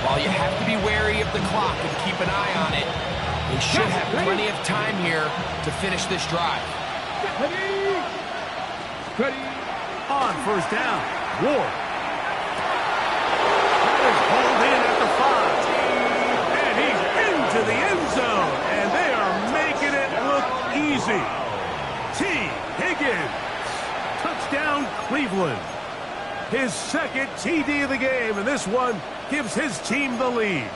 While you have to be wary of the clock and keep an eye on it, they should have plenty of time here to finish this drive. On first down, Ward. That is pulled in at the 5. And he's into the end zone. And they are making it look easy. T. Higgins. Touchdown, Cleveland. His 2nd TD of the game, and this one gives his team the lead.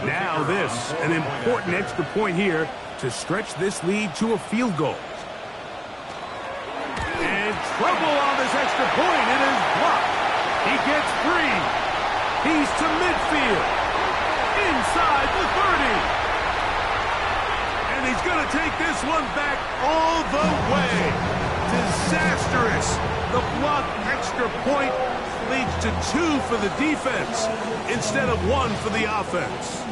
Now this, an important extra point here to stretch this lead to a field goal. And trouble on this extra point. It is blocked. He gets free. He's to midfield. Inside the 30. And he's going to take this one back all the way. Disastrous. The blocked extra point leads to 2 for the defense instead of 1 for the offense.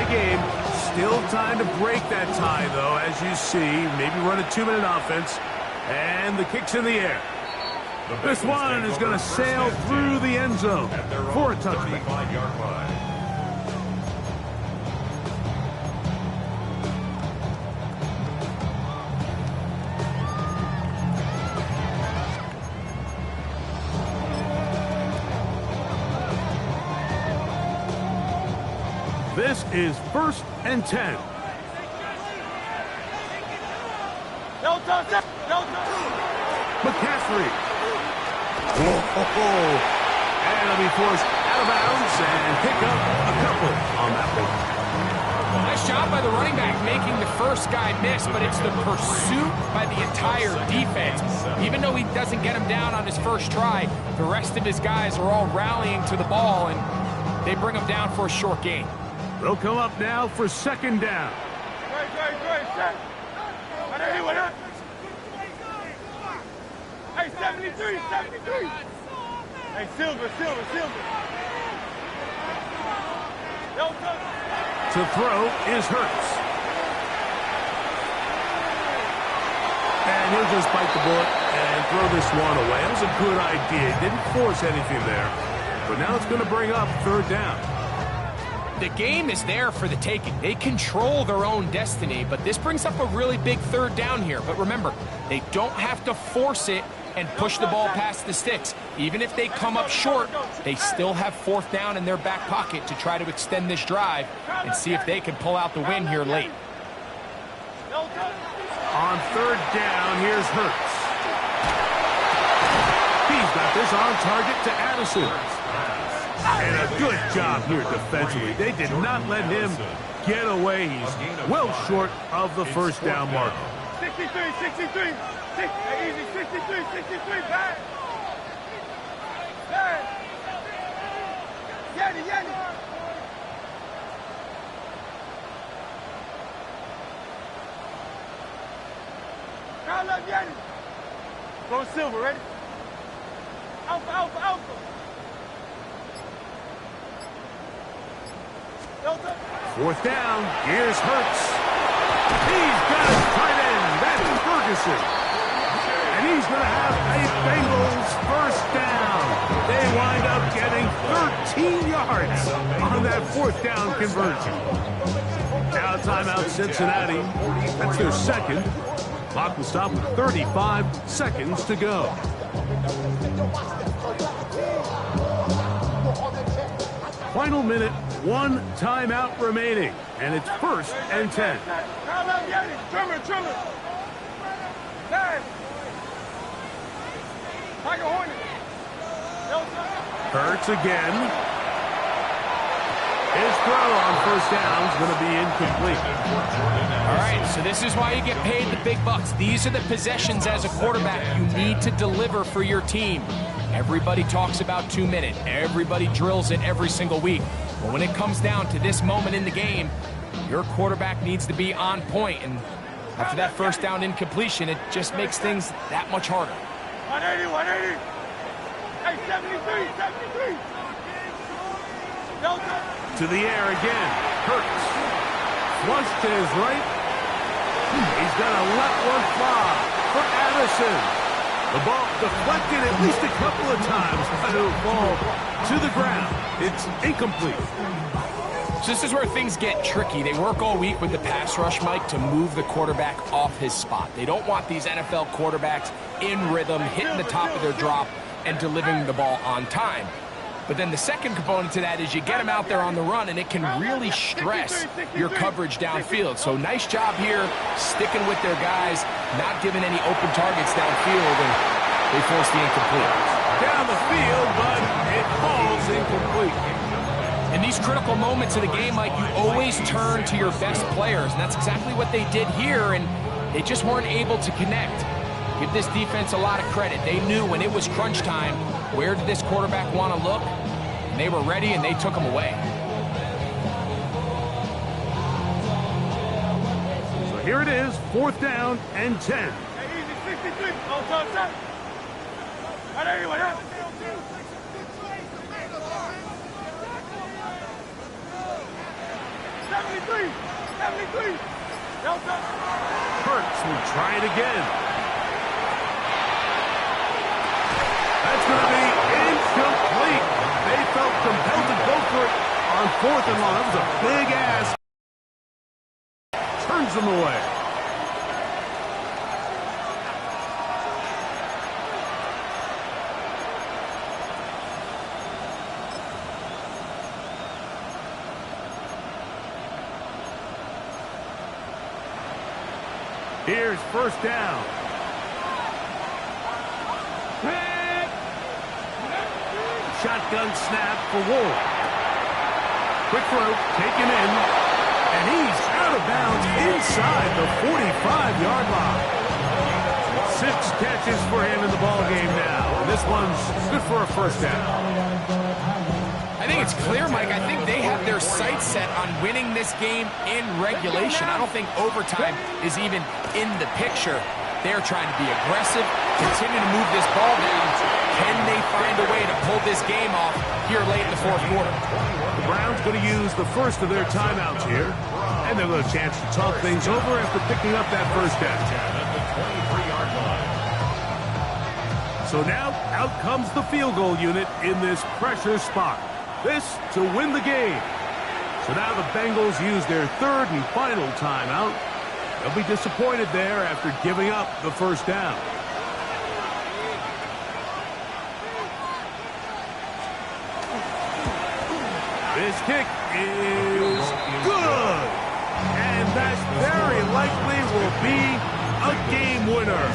Game. Still time to break that tie, though, as you see. Maybe run a 2-minute offense. And the kick's in the air. This one is going to sail through the end zone for a touchdown. This is 1st and 10. McCaffrey. And it'll be forced out of bounds and pick up a couple on that one. Nice job by the running back making the first guy miss, but it's the pursuit by the entire defense. Even though he doesn't get him down on his first try, the rest of his guys are all rallying to the ball, and they bring him down for a short gain. They'll come up now for 2nd down. Hey, 73. Hey, Silver. To throw is Hurts. And he'll just bite the bullet and throw this one away. That was a good idea. Didn't force anything there. But now it's going to bring up 3rd down. The game is there for the taking. They control their own destiny, but this brings up a really big 3rd down here. But remember, they don't have to force it and push the ball past the sticks. Even if they come up short, they still have 4th down in their back pocket to try to extend this drive and see if they can pull out the win here late. On 3rd down, here's Hurts. He's got this on target to Addison. And a good job here defensively. They did not let him get away. He's well short of the 1st down mark. 63. Easy, 63. Back. Yanni. Call up Yanni. Go Silver, ready? Alpha. 4th down. Here's Hurts. He's got his tight end. That's Ferguson. And he's going to have a Bengals 1st down. They wind up getting 13 yards on that 4th down conversion. Now timeout Cincinnati. That's their 2nd. Clock will stop with 35 seconds to go. Final minute, 1 timeout remaining, and it's 1st and 10. Trimmer. Tiger Hornet. Hurts again. His throw on first down is going to be incomplete. All right, so this is why you get paid the big bucks. These are the possessions as a quarterback you need to deliver for your team. Everybody talks about 2 minutes. Everybody drills it every single week. But when it comes down to this moment in the game, your quarterback needs to be on point. And after that first down incompletion, it just makes things that much harder. 180, 180. Hey, 73, 73. To the air again. Hurts. Flush to his right. He's going to let one fly for Addison. The ball deflected at least a couple of times. It'll fall to the ground. It's incomplete. So this is where things get tricky. They work all week with the pass rush, Mike, to move the quarterback off his spot. They don't want these NFL quarterbacks in rhythm, hitting the top of their drop, and delivering the ball on time. But then the second component to that is you get them out there on the run, and it can really stress your coverage downfield. So nice job here, sticking with their guys, not giving any open targets downfield, and they force the incomplete. Down the field, but it falls incomplete. In these critical moments of the game, Mike, you always turn to your best players, and that's exactly what they did here, and they just weren't able to connect. Give this defense a lot of credit. They knew when it was crunch time, where did this quarterback want to look? And they were ready, and they took him away. So here it is, 4th down and 10. Hey, easy, 63. On top, set. 180, 180. 73, 73. Delta. Hurts will try it again. That's going to be incomplete. They felt compelled to go for it on 4th and long. That was a big ass. Turns them away. Here's first down. Shotgun snap for Ward. Quick throw, taken in, and he's out of bounds inside the 45-yard line. 6 catches for him in the ballgame now. And this one's good for a first down. I think it's clear, Mike. I think they have their sights set on winning this game in regulation. I don't think overtime is even in the picture. They're trying to be aggressive, continue to move this ball down. Can they find a way to pull this game off here late in the 4th quarter? The Browns going to use the first of their timeouts here, and they'll have a chance to talk things over after picking up that first down. So now, out comes the field goal unit in this pressure spot. This to win the game. So now the Bengals use their 3rd and final timeout. They'll be disappointed there after giving up the first down. This kick is good. And that very likely will be a game winner.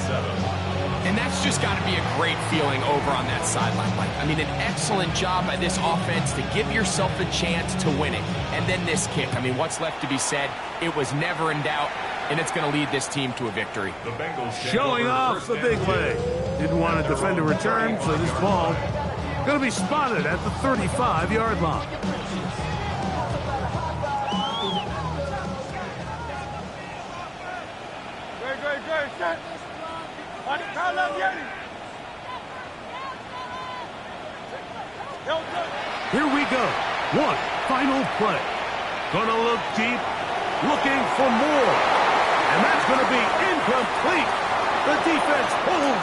And that's just got to be a great feeling over on that sideline, Mike. I mean, an excellent job by this offense to give yourself a chance to win it. And then this kick. I mean, what's left to be said? It was never in doubt, and it's going to lead this team to a victory. The Bengals showing off the big play. Didn't want to defend a return, so this ball going to be spotted at the 35-yard line. Great, set. Here we go. One final play. Gonna look deep, looking for more. And that's gonna be incomplete. The defense pulls